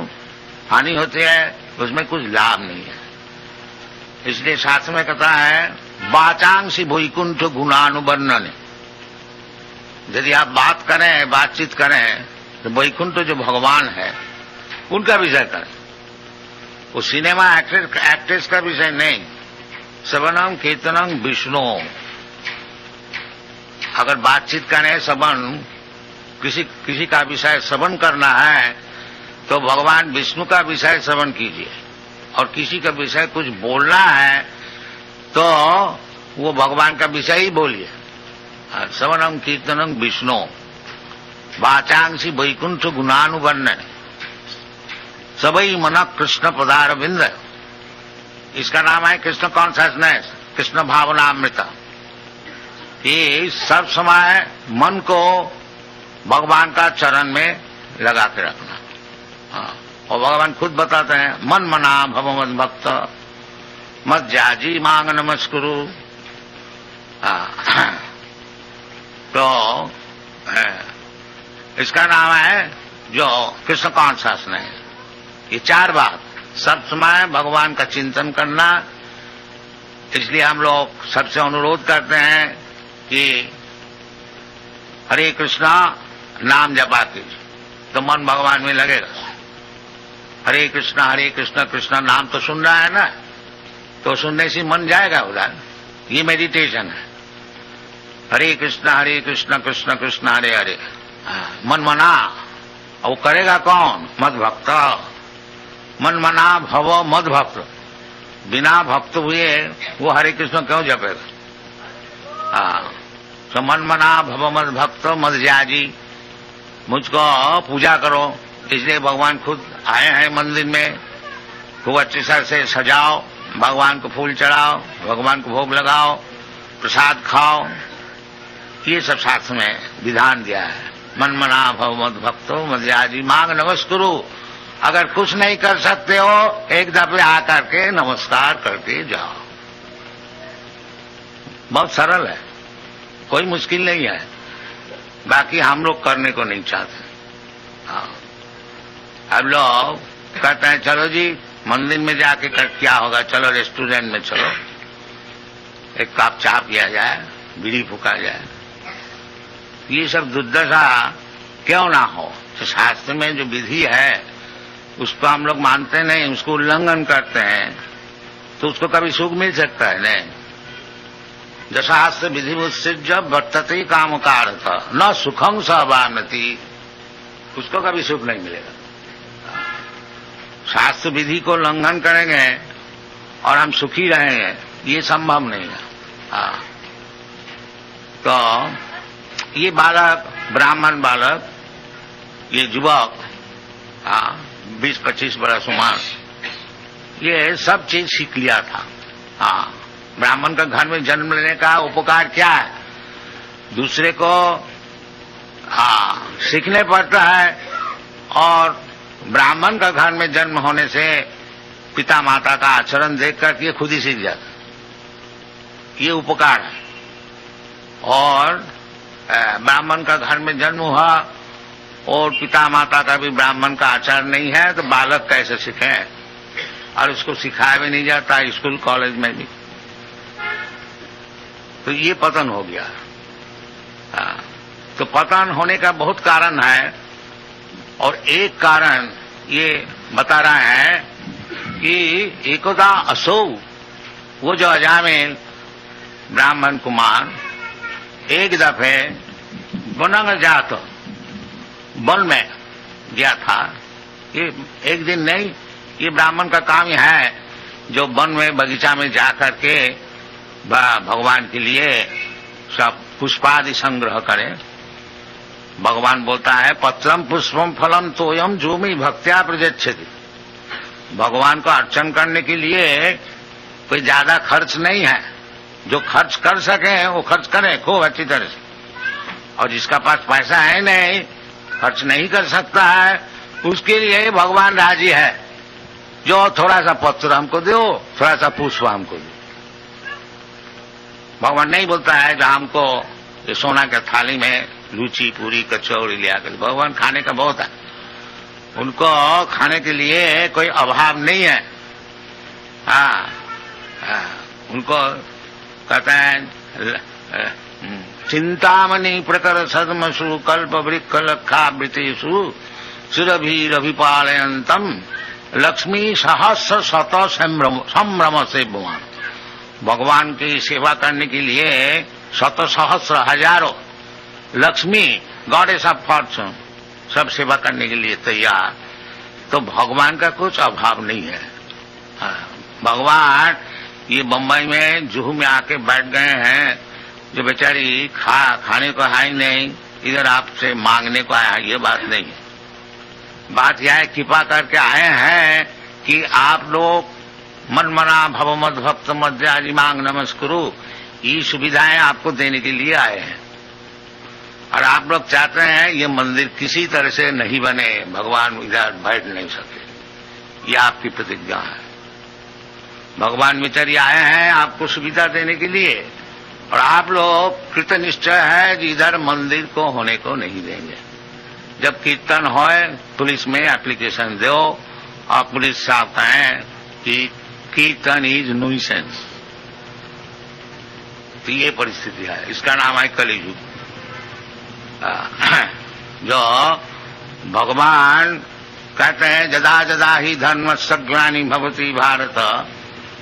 हानि होती है, उसमें कुछ लाभ नहीं है। इसलिए शास्त्र में कहता है वाचांसी वैकुंठ गुणानुवर्णन। यदि आप बात करें, बातचीत करें, तो वैकुंठ जो भगवान है उनका विषय करें। वो सिनेमा एक्ट्रेस का विषय नहीं। श्रवणम कीर्तनम विष्णु। अगर बातचीत करें, श्रवण किसी का विषय श्रवण करना है तो भगवान विष्णु का विषय श्रवण कीजिए, और किसी का विषय कुछ बोलना है तो वो भगवान का विषय ही बोलिए। श्रवणम कीर्तनम विष्णु वाचांसी वैकुंठ गुणानुवर्णन सबई मन कृष्ण पदारविंद। इसका नाम है कृष्ण कॉन्शसनेस, कृष्ण भावनामृत। ये सब समय मन को भगवान का चरण में लगा के रखना। और भगवान खुद बताते हैं मन मना भव मद भक्त मत जाजी मांग नमस्कुरु। तो इसका नाम है जो कृष्ण कॉन्शसनेस। ये चार बात, सब समय भगवान का चिंतन करना। इसलिए हम लोग सबसे अनुरोध करते हैं कि हरे कृष्णा नाम जपा कीजिए तो मन भगवान में लगेगा। हरे कृष्णा कृष्णा नाम तो सुन रहा है ना, तो सुनने से मन जाएगा उधर। ये मेडिटेशन है। हरे कृष्णा कृष्ण कृष्ण हरे हरे, मन मना। और वो करेगा कौन? मद भक्त। मन मना भव मद भक्त। बिना भक्त हुए वो हरे कृष्ण क्यों जपेगा? तो मन मना भव मद भक्त मद जाजी, मुझको पूजा करो। इसलिए भगवान खुद आए हैं मंदिर में। खूब अच्छे से सजाओ, भगवान को फूल चढ़ाओ, भगवान को भोग लगाओ, प्रसाद खाओ। ये सब शास्त्र में विधान दिया है। मन मना भव मद भक्तो मद जाजी मांग नमस्कुरु। अगर कुछ नहीं कर सकते हो, एक दफे आकर के नमस्कार करके जाओ। बहुत सरल है, कोई मुश्किल नहीं है। बाकी हम लोग करने को नहीं चाहते। अब लोग कहते हैं चलो जी मंदिर में जाके कर क्या होगा, चलो रेस्टोरेंट में चलो, एक कप चाय पिया जाए, बीड़ी फूका जाए। ये सब दुर्दशा क्यों ना हो? तो शास्त्र में जो विधि है उसको हम लोग मानते नहीं, उसको उल्लंघन करते हैं, तो उसको कभी सुख मिल सकता है नहीं। जशास्त्र विधि उत्सृज्य वर्तते काम का अर्थ न सुखम सवानति। उसको कभी सुख नहीं मिलेगा। शास्त्र विधि को उल्लंघन करेंगे और हम सुखी रहेंगे, ये संभव नहीं है। तो ये बालक, ब्राह्मण बालक, ये युवक 20-25 बरस उम्र, ये सब चीज सीख लिया था। ब्राह्मण का घर में जन्म लेने का उपकार क्या है? दूसरे को सीखने पड़ता है, और ब्राह्मण का घर में जन्म होने से पिता माता का आचरण देख करके ये खुद ही सीख जाता। ये उपकार है। और ब्राह्मण का घर में जन्म हुआ और पिता माता का भी ब्राह्मण का आचार नहीं है, तो बालक कैसे सीखे? और उसको सिखाया भी नहीं जाता स्कूल कॉलेज में भी, तो ये पतन हो गया। तो पतन होने का बहुत कारण है, और एक कारण ये बता रहा है कि एकदा असौ, वो जो अजामिल ब्राह्मण कुमार एक दफे बनंग जात वन में गया था। ये एक दिन नहीं, ये ब्राह्मण का काम ही है जो वन में बगीचा में जा करके भगवान के लिए सब पुष्पादि संग्रह करे। भगवान बोलता है पत्रम पुष्पम फलम तोयम जूमी भक्त्या प्रजच्छति। भगवान को अर्चन करने के लिए कोई ज्यादा खर्च नहीं है, जो खर्च कर सके वो खर्च करे खूब अच्छी तरह से, और जिसका पास पैसा है नहीं, खर्च नहीं कर सकता है, उसके लिए भगवान राजी है। जो थोड़ा सा पत्र हमको दो, थोड़ा सा पुष्प हमको दो। भगवान नहीं बोलता है जो हमको ये सोना के थाली में लूची पूरी कचौड़ी लिया कर। भगवान खाने का बहुत है, उनको खाने के लिए कोई अभाव नहीं है। उनको कहते हैं चिंतामणि प्रकर सदमसु कल्प वृक्ष लक्षा वृतेषु सुरभिरभिपालयन्तम लक्ष्मी सहस्र शत संभ्रम से भगवान। भगवान की सेवा करने के लिए शत सहस्र हजारों लक्ष्मी गॉडेस ऑफ फॉर्चून सब सेवा करने के लिए तैयार। तो भगवान का कुछ अभाव नहीं है। भगवान ये बम्बई में जुहू में आके बैठ गए हैं, जो बेचारी खाने को है ही नहीं, इधर आपसे मांगने को आया, ये बात नहीं है। बात यह है कृपा करके आए हैं कि आप लोग मन मना भव मद भक्त मध्यादि मांग नमस्कुरु, ये सुविधाएं आपको देने के लिए आए हैं। और आप लोग चाहते हैं ये मंदिर किसी तरह से नहीं बने, भगवान इधर बैठ नहीं सके, ये आपकी प्रतिज्ञा है। भगवान बेचारी आए हैं आपको सुविधा देने के लिए, और आप लोग कृतनिश्चय है कि इधर मंदिर को होने को नहीं देंगे। जब कीर्तन होए पुलिस में एप्लीकेशन दो, और पुलिस साहब कहें कि कीर्तन इज न्यूसेंस, तो ये परिस्थिति है। इसका नाम है कलियुग। जो भगवान कहते हैं जदा जदा ही धर्म सग्लानि भवति भारत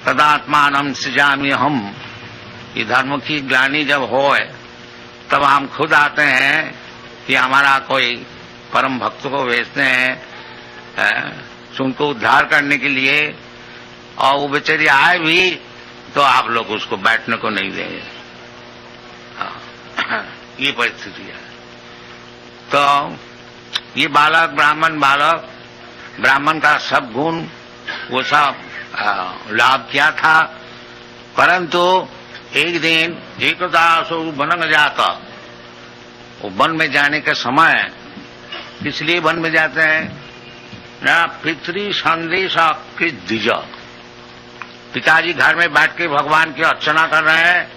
तदात्मानं सृजामि हम। ये धर्म की ग्लानि जब होए तब हम खुद आते हैं कि हमारा कोई परम भक्त को भेजते हैं उनको उद्धार करने के लिए, और वो बेचारी आए भी तो आप लोग उसको बैठने को नहीं देंगे। ये परिस्थिति है। तो ये बालक ब्राह्मण का सब गुण वो सब लाभ किया था, परंतु एक दिन एकदा सो बनंग जाता, वो वन में जाने के समय इसलिए वन में जाते हैं ना, पितृ संदेश की दिजा। पिताजी घर में बैठ के भगवान की अर्चना कर रहे हैं,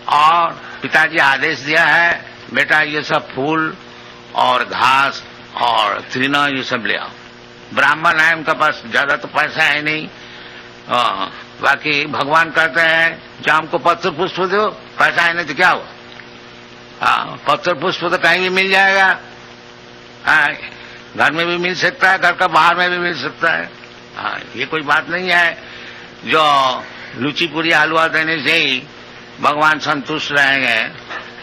और पिताजी आदेश दिया है बेटा ये सब फूल और घास और तृण ये सब ले आओ। ब्राह्मण है, उनका पास ज्यादा तो पैसा है नहीं, बाकी भगवान कहते हैं जो हमको पत्र पुष्प दो, पैसा है नहीं तो क्या हुआ, पत्र पुष्प तो कहीं भी मिल जाएगा, घर में भी मिल सकता है, घर का बाहर में भी मिल सकता है। ये कोई बात नहीं है जो लूची पूरी हलवा देने से ही भगवान संतुष्ट रहेंगे।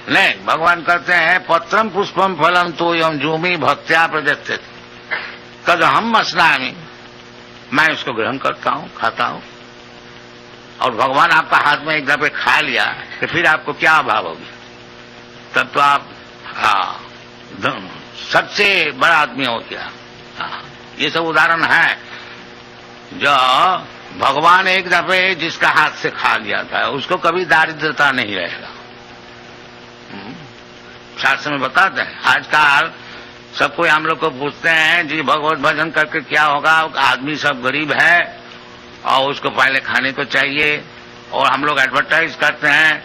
नहीं, भगवान कहते हैं पत्रम पुष्पम फलम तोयम जूमी भक्त्या प्रदत्त तद हम अस्नामि, मैं उसको ग्रहण करता हूँ, खाता हूँ। और भगवान आपका हाथ में एक दफे खा लिया तो फिर आपको क्या अभाव होगी, तब तो आप सबसे बड़ा आदमी हो गया। ये सब उदाहरण है जो भगवान एक दफे जिसका हाथ से खा लिया था उसको कभी दारिद्रता नहीं रहेगा। शास्त्र में बताते हैं। आजकल सब कोई हम लोग को पूछते हैं जी भगवत भजन करके क्या होगा, आदमी सब गरीब है और उसको पहले खाने को चाहिए, और हम लोग एडवर्टाइज करते हैं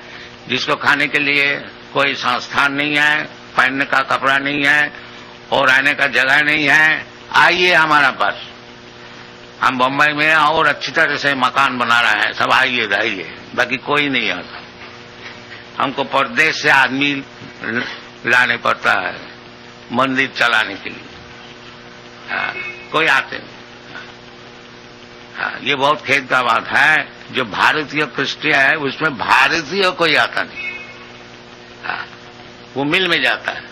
जिसको खाने के लिए कोई संस्थान नहीं है, पहनने का कपड़ा नहीं है और रहने का जगह नहीं है, आइए हमारा पास, हम बम्बई में और अच्छी तरह से मकान बना रहे हैं, सब आइए रहिए। बाकी कोई नहीं आता, हमको परदेश से आदमी लाने पड़ता है मंदिर चलाने के लिए। कोई आते नहीं। ये बहुत खेद का बात है, जो भारतीय क्रिश्चियन है उसमें भारतीय कोई आता नहीं। वो मिल में जाता है,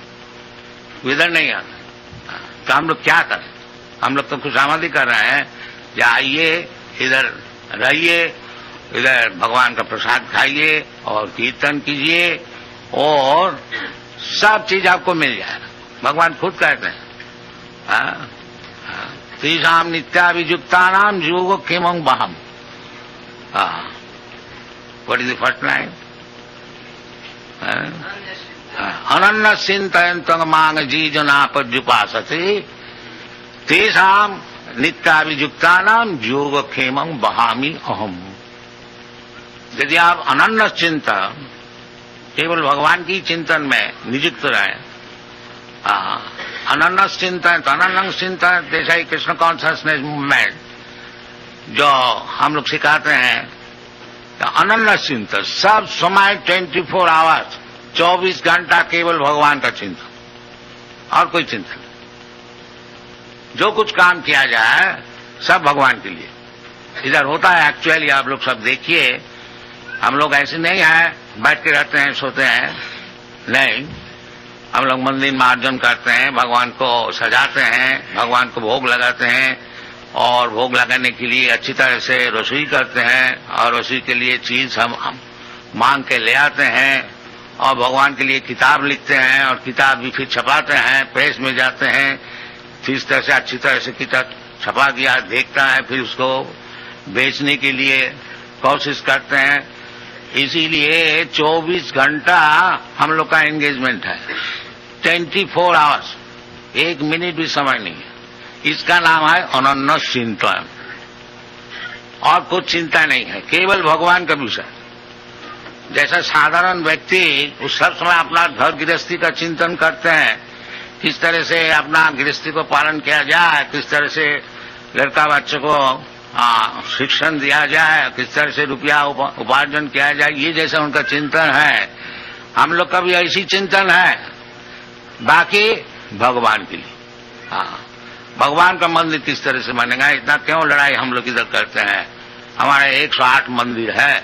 इधर नहीं आता। तो हम लोग क्या करें? हम लोग तो खुशामदी कर रहे हैं, आइए इधर रहिए, इधर भगवान का प्रसाद खाइए और कीर्तन कीजिए और सब चीज आपको मिल जाएगा। भगवान खुद कहते हैं तेषाम नित्याभियुक्तानाम योग किमं बहम। What is the first line? अनन्य चिंतयन्तं मां जी जना पर्युपासते तेषाम नित्याभियुक्तानाम योग क्षेमं बहामि अहम। यदि आप अनन्य चिंतन, केवल भगवान की चिंतन में नियुक्त रहे, अनन्य चिंतन, तो अनन्य चिंतन जैसा ही कृष्ण कॉन्शियसनेस मूवमेंट जो हम लोग सिखाते हैं, तो अनन्य चिंतन सब समय 24 आवर्स 24 घंटा केवल भगवान का चिंतन और कोई चिंतन। जो कुछ काम किया जाए सब भगवान के लिए। इधर होता है एक्चुअली, आप लोग सब देखिए, हम लोग ऐसे नहीं है बैठ के रहते हैं सोते हैं, नहीं, हम लोग मंदिर में अर्जन करते हैं, भगवान को सजाते हैं, भगवान को भोग लगाते हैं और भोग लगाने के लिए अच्छी तरह से रसोई करते हैं और रसोई के लिए चीज हम मांग के ले आते हैं और भगवान के लिए किताब लिखते हैं और किताब भी फिर छपाते हैं, प्रेस में जाते हैं, फिर इस तरह से अच्छी तरह से किताब छपा दिया देखता है, फिर उसको बेचने के लिए कोशिश करते हैं। इसीलिए 24 घंटा हम लोग का एंगेजमेंट है, 24 आवर्स, 1 मिनट भी समय नहीं है। इसका नाम है अनन्य चिंतन और कुछ चिंता नहीं है, केवल भगवान का विषय। जैसा साधारण व्यक्ति उस सब समय अपना घर गृहस्थी का चिंतन करते हैं, किस तरह से अपना गृहस्थी को पालन किया जाए, किस तरह से लड़का बच्चे को शिक्षण दिया जाए, किस तरह से रुपया उपार्जन किया जाए, ये जैसा उनका चिंतन है, हम लोग का भी ऐसी चिंतन है। बाकी भगवान के लिए, भगवान का मंदिर किस तरह से बनेगा, इतना क्यों लड़ाई हम लोग इधर करते हैं। हमारे 108 मंदिर है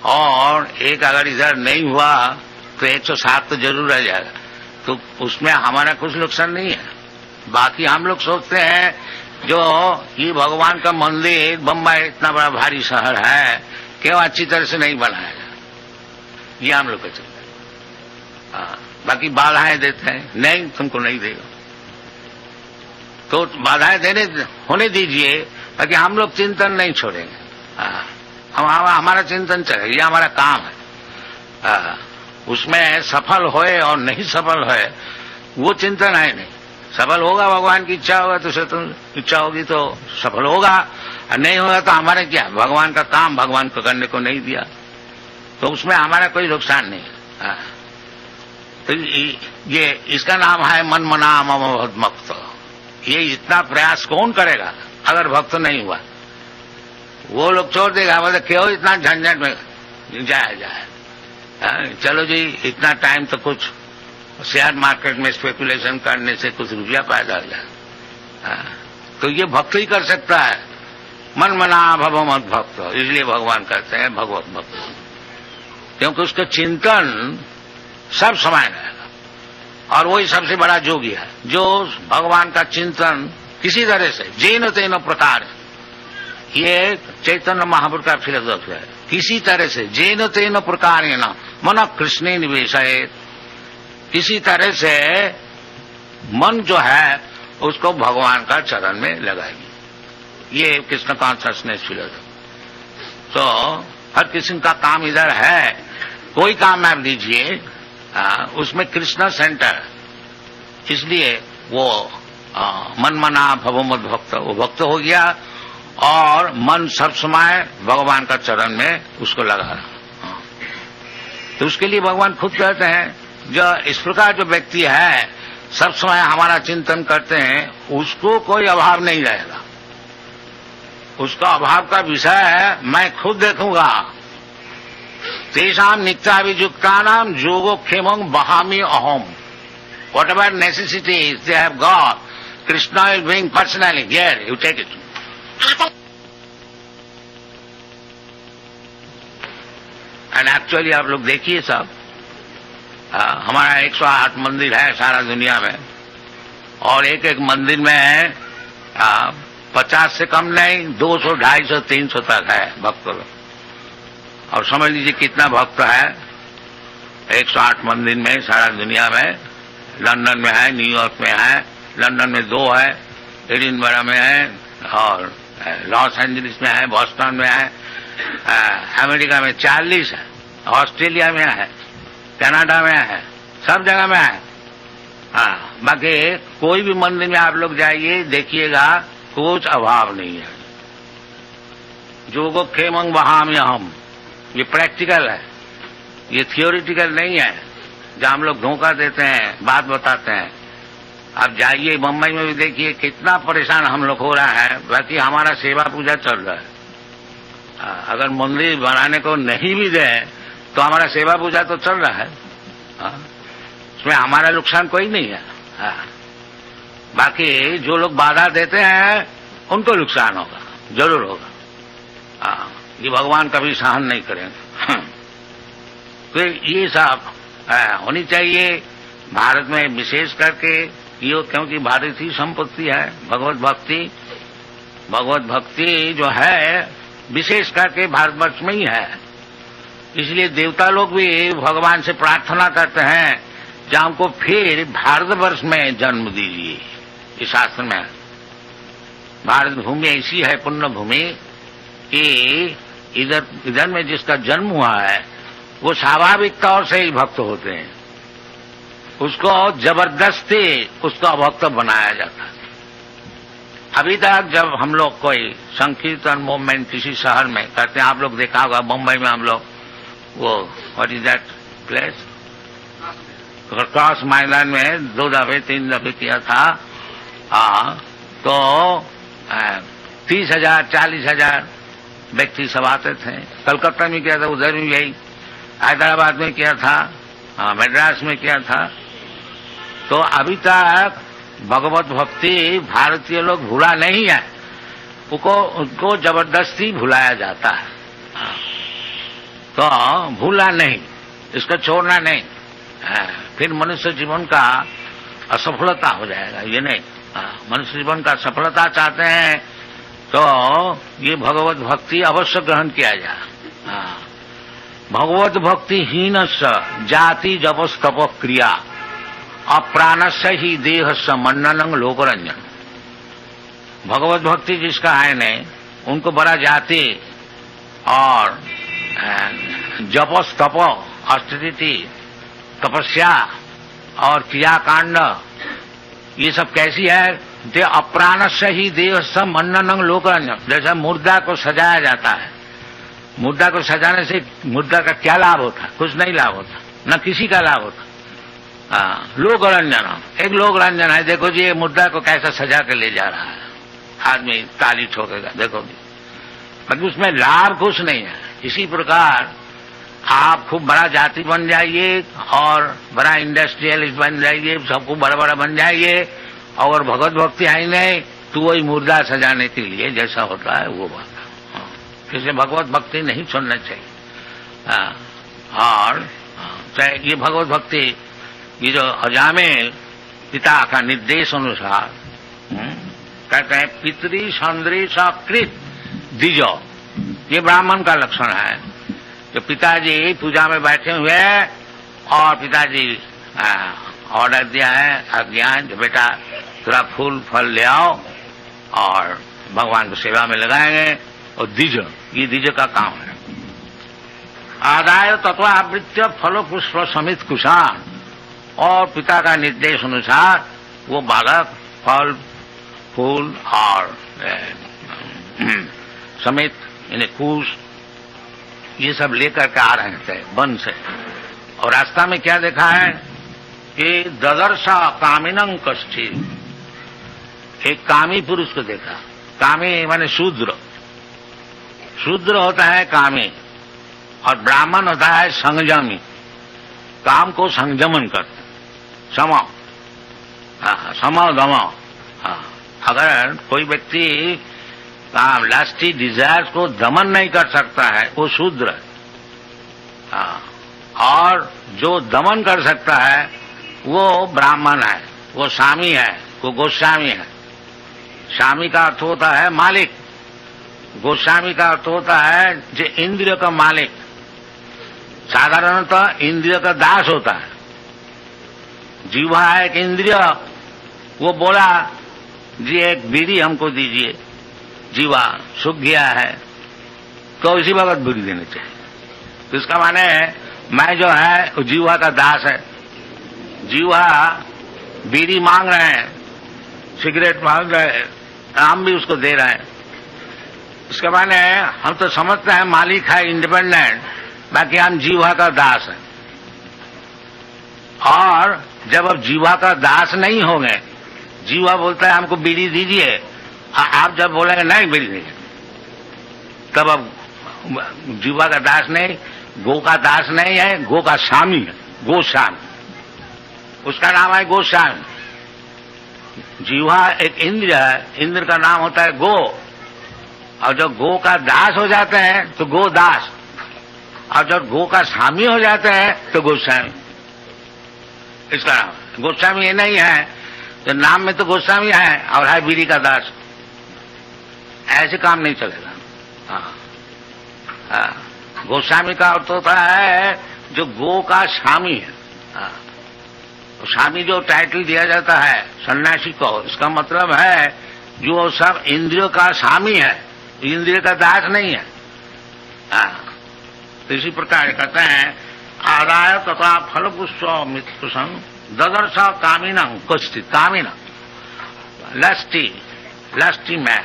और एक अगर इधर नहीं हुआ तो 107 तो जरूर रह जाएगा, तो उसमें हमारा कुछ नुकसान नहीं है। बाकी हम लोग सोचते हैं जो ये भगवान का मंदिर, बम्बई इतना बड़ा भारी शहर है, क्यों अच्छी तरह से नहीं बनाया जाए, ये हम लोग का चिंता। बाकी बाधाएं देते हैं, नहीं तुमको नहीं देगा, तो बाधाएं देने होने दीजिए, ताकि हम लोग चिंतन नहीं छोड़ेंगे। हमारा चिंतन चले, ये हमारा काम है। उसमें सफल होए और नहीं सफल होए वो चिंतन है नहीं। सफल होगा भगवान की इच्छा होगा तो इच्छा होगी तो सफल होगा, और नहीं होगा तो हमारे क्या, भगवान का काम भगवान को करने को नहीं दिया, तो उसमें हमारा कोई नुकसान नहीं है। तो ये इसका नाम है मन मना मम भक्त। ये इतना प्रयास कौन करेगा अगर भक्त नहीं हुआ? वो लोग छोड़ देगा, मतलब क्यों इतना झंझट में जाए। चलो जी, इतना टाइम तो कुछ शेयर मार्केट में स्पेकुलेशन करने से कुछ रुपया पैदा हो जाए, तो ये भक्त ही कर सकता है। मन मना भव मत भक्त, इसलिए भगवान कहते हैं भगवत भक्त, क्योंकि उसका चिंतन सब समय रहेगा और वही सबसे बड़ा जोगी है, जो भगवान का चिंतन किसी तरह से जेन तेन प्रकार, ये चैतन्य महापुरुष का फिलोसॉफी है, किसी तरह से जेन तेन प्रकार मन कृष्ण निवेश है, किसी तरह से मन जो है उसको भगवान का चरण में लगाएगी। ये कृष्ण कॉन्शियसनेस फिलोसॉफी। तो हर किस्म का काम इधर है, कोई काम आप लीजिए उसमें कृष्ण सेंटर, इसलिए वो मन मना भवमत भक्त, वो भक्त हो गया और मन सब समय भगवान का चरण में उसको लगा रहा। तो उसके लिए भगवान खुद कहते हैं, जो इस प्रकार जो व्यक्ति है सब समय हमारा चिंतन करते हैं, उसको कोई अभाव नहीं रहेगा। उसका अभाव का विषय है मैं खुद देखूंगा। तेषाम नित्याभियुक्तानाम योगो क्षेमं वहामि अहम। Whatever necessities they have got, Krishna will bring personally. Here, you take it. And actually आप लोग देखिए सब, हमारा 108 मंदिर है सारा दुनिया में, और एक एक मंदिर में 50 से कम नहीं 200, 250, 300 तक है भक्त लोग। और समझ लीजिए कितना भक्त है 108 मंदिर में सारा दुनिया में। लंदन में है, न्यूयॉर्क में है, लंदन में 2 है, एडिनबरा में है, और लॉस एंजलिस में है, बॉस्टन में है, अमेरिका में 40 है, ऑस्ट्रेलिया में है, कनाडा में है, सब जगह में है। बाकी कोई भी मंदिर में आप लोग जाइए देखिएगा कुछ अभाव नहीं है। जोगो क्षेमं वहामि अहम, ये प्रैक्टिकल है, ये थियोरिटिकल नहीं है जहां हम लोग धोखा देते हैं, बात बताते हैं। आप जाइए बम्बई में भी देखिए कितना परेशान हम लोग हो रहा है, बाकी हमारा सेवा पूजा चल रहा है। अगर मंदिर बनाने को नहीं भी दे तो हमारा सेवा पूजा तो चल रहा है, उसमें हमारा नुकसान कोई नहीं है। बाकी जो लोग बाधा देते हैं उनको नुकसान होगा, जरूर होगा। ये भगवान कभी सहन नहीं करेंगे। तो ये सब होनी चाहिए भारत में, विशेष करके ये, क्योंकि भारतीय संपत्ति है भगवत भक्ति। भगवत भक्ति जो है विशेष करके भारतवर्ष में ही है। इसलिए देवता लोग भी भगवान से प्रार्थना करते हैं कि हमको फिर भारतवर्ष में जन्म दीजिए। इस शास्त्र में भारत भूमि ऐसी है पुण्य भूमि कि इधर में जिसका जन्म हुआ है वो स्वाभाविक तौर से ही भक्त होते हैं, उसको जबरदस्ती उसका भक्त बनाया जाता है। अभी तक जब हम लोग कोई संकीर्तन मूवमेंट किसी शहर में करते हैं, आप लोग देखा होगा मुंबई में हम लोग वो what is that place, cross मैदान में 2 दफे 3 दफे किया था। तो 30,000 40,000 व्यक्ति सब आते थे। कलकत्ता में किया था, उधर भी यही, हैदराबाद में किया था, मद्रास में किया था। तो अभी तक भगवत भक्ति भारतीय लोग भूला नहीं है, उनको जबरदस्ती भुलाया जाता है। तो भूलना नहीं, इसको छोड़ना नहीं, फिर मनुष्य जीवन का असफलता हो जाएगा। ये नहीं, मनुष्य जीवन का सफलता चाहते हैं तो ये भगवत भक्ति अवश्य ग्रहण किया जाए। भगवत भक्ति हीन जाति जपस तप क्रिया अप्राणस्य ही देह समन्नन लोकरंजन। भगवत भक्ति जिसका है नहीं, उनको बड़ा जाति और जपस तप ऑस्टेरिटी तपस्या और क्रियाकांड, ये सब कैसी है? दे अप्राणस्य ही देह समन्नन लोकरंजन। जैसा मुर्दा को सजाया जाता है, मुर्दा को सजाने से मुर्दा का क्या लाभ होता? कुछ नहीं लाभ होता, न किसी का लाभ होता। लोक रंजन, एक लोक रंजन है। देखो जी ये मुर्दा को कैसा सजा के ले जा रहा है, आदमी ताली ठोकेगा, देखो जी, मतलब उसमें लाभ कुछ नहीं है। इसी प्रकार आप खूब बड़ा जाति बन जाइए और बड़ा इंडस्ट्रियलिस्ट बन जाइए, सबको बड़ा बड़ा बन जाइए, और भगवत भक्ति है ही नहीं तो वही मुर्दा सजाने के लिए जैसा होता है वो बात। इसलिए भगवत भक्ति नहीं छोड़ना चाहिए। और ये भगवत भक्ति, ये जो अजामिल पिता का निर्देश अनुसार कहते हैं पितृ संदेश कृत दिजो, ये ब्राह्मण का लक्षण है। तो पिताजी पूजा में बैठे हुए और पिताजी ऑर्डर दिया है, अज्ञान, जो बेटा थोड़ा फूल फल ले आओ और भगवान को सेवा में लगाएंगे, और द्विज, ये द्विज का काम है। आदाय तत्व आवृत्य फलो पुष्प समित कुशान, और पिता का निर्देश अनुसार वो बालक फल फूल और समित यानी कुश ये सब लेकर के आ रहे थे वन से। और रास्ता में क्या देखा है कि ददर्शा कामिनं कश्चित्, एक कामी पुरुष को देखा। कामी माने शूद्र, शूद्र होता है कामी, और ब्राह्मण होता है संयमी, काम को संयमन करते, सम दम। अगर कोई व्यक्ति लास्टी डिजायर्स को दमन नहीं कर सकता है वो शूद्र है, और जो दमन कर सकता है वो ब्राह्मण है, वो स्वामी है, वो गोस्वामी है। स्वामी का अर्थ होता है मालिक, गोस्वामी का अर्थ होता है जो इंद्रिय का मालिक। साधारणतः इंद्रिय का दास होता है। जीवा है एक इंद्रिय, वो बोला जी एक बीड़ी हमको दीजिए, जीवा सूख गया है तो इसी वक्त बीड़ी देनी चाहिए। तो इसका माने मैं जो है जीवा का दास है। जीवा बीड़ी मांग रहे हैं, सिगरेट मांग रहे हैं, हम भी उसको दे रहे हैं। इसके माने हम तो समझते हैं मालिक है इंडिपेंडेंट, बाकी हम जीवा का दास है। और जब अब जीवा का दास नहीं होंगे, जीवा बोलता है हमको बीड़ी दीजिए, आप जब बोलेंगे नहीं बीड़ी नहीं, तब अब जीवा का दास नहीं, गो का दास नहीं है, गो का स्वामी है, गोस्वामी, उसका नाम है गोस्वामी। जीवा एक इंद्र है, इंद्र का नाम होता है गो, और जब गो का दास हो जाते हैं तो गो दास, और जब गो का स्वामी हो जाते हैं तो गोस्वामी, इसका नाम। गोस्वामी ये नहीं है तो नाम में तो गोस्वामी है और है बीड़ी का दास, ऐसे काम नहीं चलेगा। गोस्वामी का अर्थ होता है जो गो का स्वामी है। स्वामी जो टाइटल दिया जाता है सन्यासी को, इसका मतलब है जो सब इंद्रियों का स्वामी है, इंद्रिय का दास नहीं है। तो इसी प्रकार कहते हैं आदाय तथा फल पुष्प मित्रुषं ददर्श कामिनं कश्चित्, कामिनं लस्टी मैन,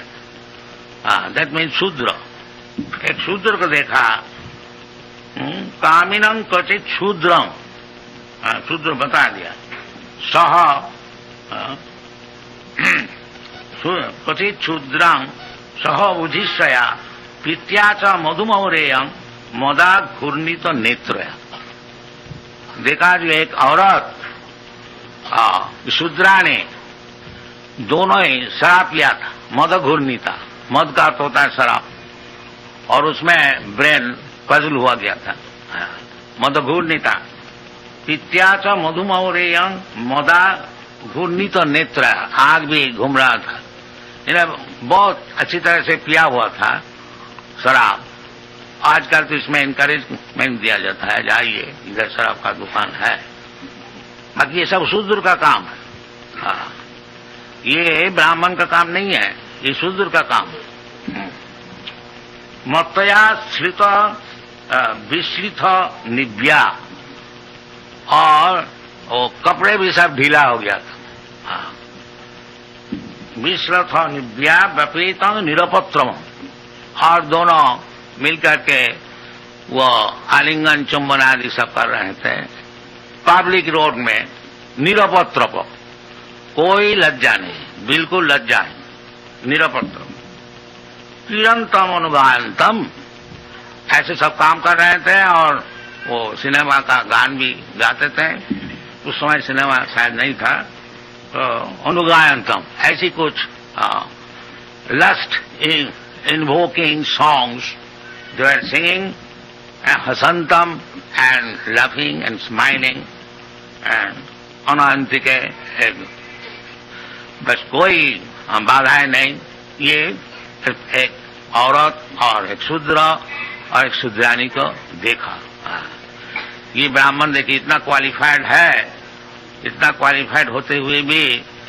दैट मीन्स शूद्र। एक शूद्र को देखा, कामिनं क्वचित् शूद्रं, शूद्र बता दिया, सह क्वचित् शूद्रं सह उजिष्या प्रीत्या च मधुमौरेयं मदा घूर्णित नेत्रया। देखा जो एक औरत शूद्रा ने दोनों ही शराब लिया था, मद घूर्णिता, मद का अर्थ होता है शराब, और उसमें ब्रेन पजल हुआ गया था, मद घूर्णिता। इत्याच मधुमौरेयं मदा घूर्णित नेत्र, आग भी घूम रहा था, इन्हें बहुत अच्छी तरह से पिया हुआ था शराब। आजकल तो इसमें इनकरेजमेंट दिया जाता है, जाइए इधर शराब का दुकान है, बाकी ये सब शूद्र का काम है। ये ब्राह्मण का काम नहीं है, ये शूद्र का काम है। मत्तया श्रित विश्लित निव्या, और वो कपड़े भी सब ढीला हो गया था। विश्लित निव्या व्यपीत निरपत्रम, और दोनों मिलकर के वो आलिंगन चुंबन आदि सब कर रहे थे पब्लिक रोड में, निरपत्र, कोई लज्जा नहीं, बिल्कुल लज्जा नहीं, निरपत्र। किरंतम अनुगायंतम, ऐसे सब काम कर रहे थे, और वो सिनेमा का गान भी गाते थे। उस समय सिनेमा शायद नहीं था, तो अनुगायंतम ऐसी कुछ lust invoking songs they were singing, hasantam and laughing and smiling and अनांतिके, बस कोई बाधाएं नहीं। ये एक औरत और एक शूद्र और एक शूद्रानी को देखा। ये ब्राह्मण देखिए इतना क्वालिफाइड है, इतना क्वालिफाइड होते हुए भी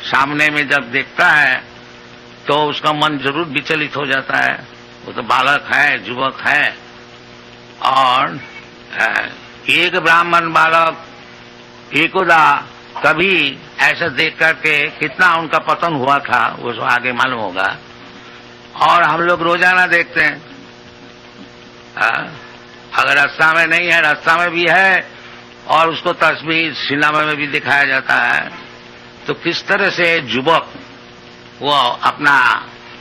सामने में जब देखता है तो उसका मन जरूर विचलित हो जाता है। वो तो बालक है, युवक है, और एक ब्राह्मण बालक एकोदा कभी ऐसा देख करके कितना उनका पतन हुआ था वो आगे मालूम होगा। और हम लोग रोजाना देखते हैं, अगर रास्ता में नहीं है, रास्ता में भी है, और उसको तस्वीर सिनेमा में भी दिखाया जाता है। तो किस तरह से युवक वो अपना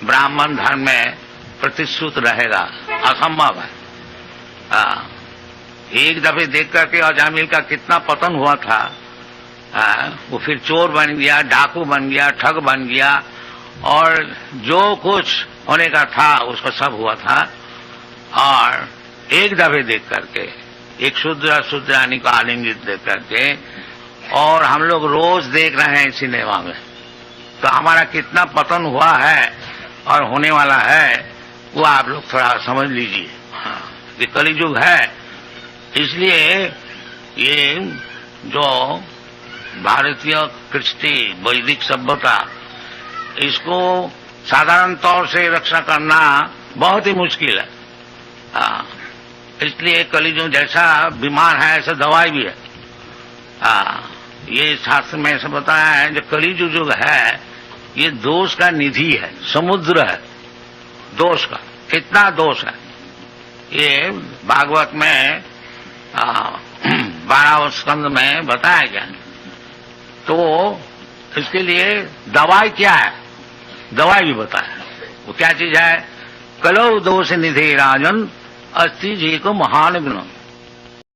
ब्राह्मण धर्म में प्रतिश्रुत रहेगा, असंभव है। एक दफे देख करके अजामिल का कितना पतन हुआ था। वो फिर चोर बन गया, डाकू बन गया, ठग बन गया, और जो कुछ होने का था उसका सब हुआ था। और एक दफे देख करके, एक शूद्रानी को आलिंगित देख करके, और हम लोग रोज देख रहे हैं सिनेमा में, तो हमारा कितना पतन हुआ है और होने वाला है वो आप लोग थोड़ा समझ लीजिए। ये कलियुग है। इसलिए ये जो भारतीय कृष्टि वैदिक सभ्यता, इसको साधारण तौर से रक्षा करना बहुत ही मुश्किल है। इसलिए कलियुग जैसा बीमार है ऐसा दवाई भी है। ये शास्त्र में ऐसा बताया है, जो कलियुग जो है ये दोष का निधि है, समुद्र है दोष का। कितना दोष है ये भागवत में 12वें स्कंद में बताया गया। तो इसके लिए दवाई क्या है, दवाई भी बताया। वो क्या चीज है? कलौ दोष निधि राजन अस्ति जी को महान गुण।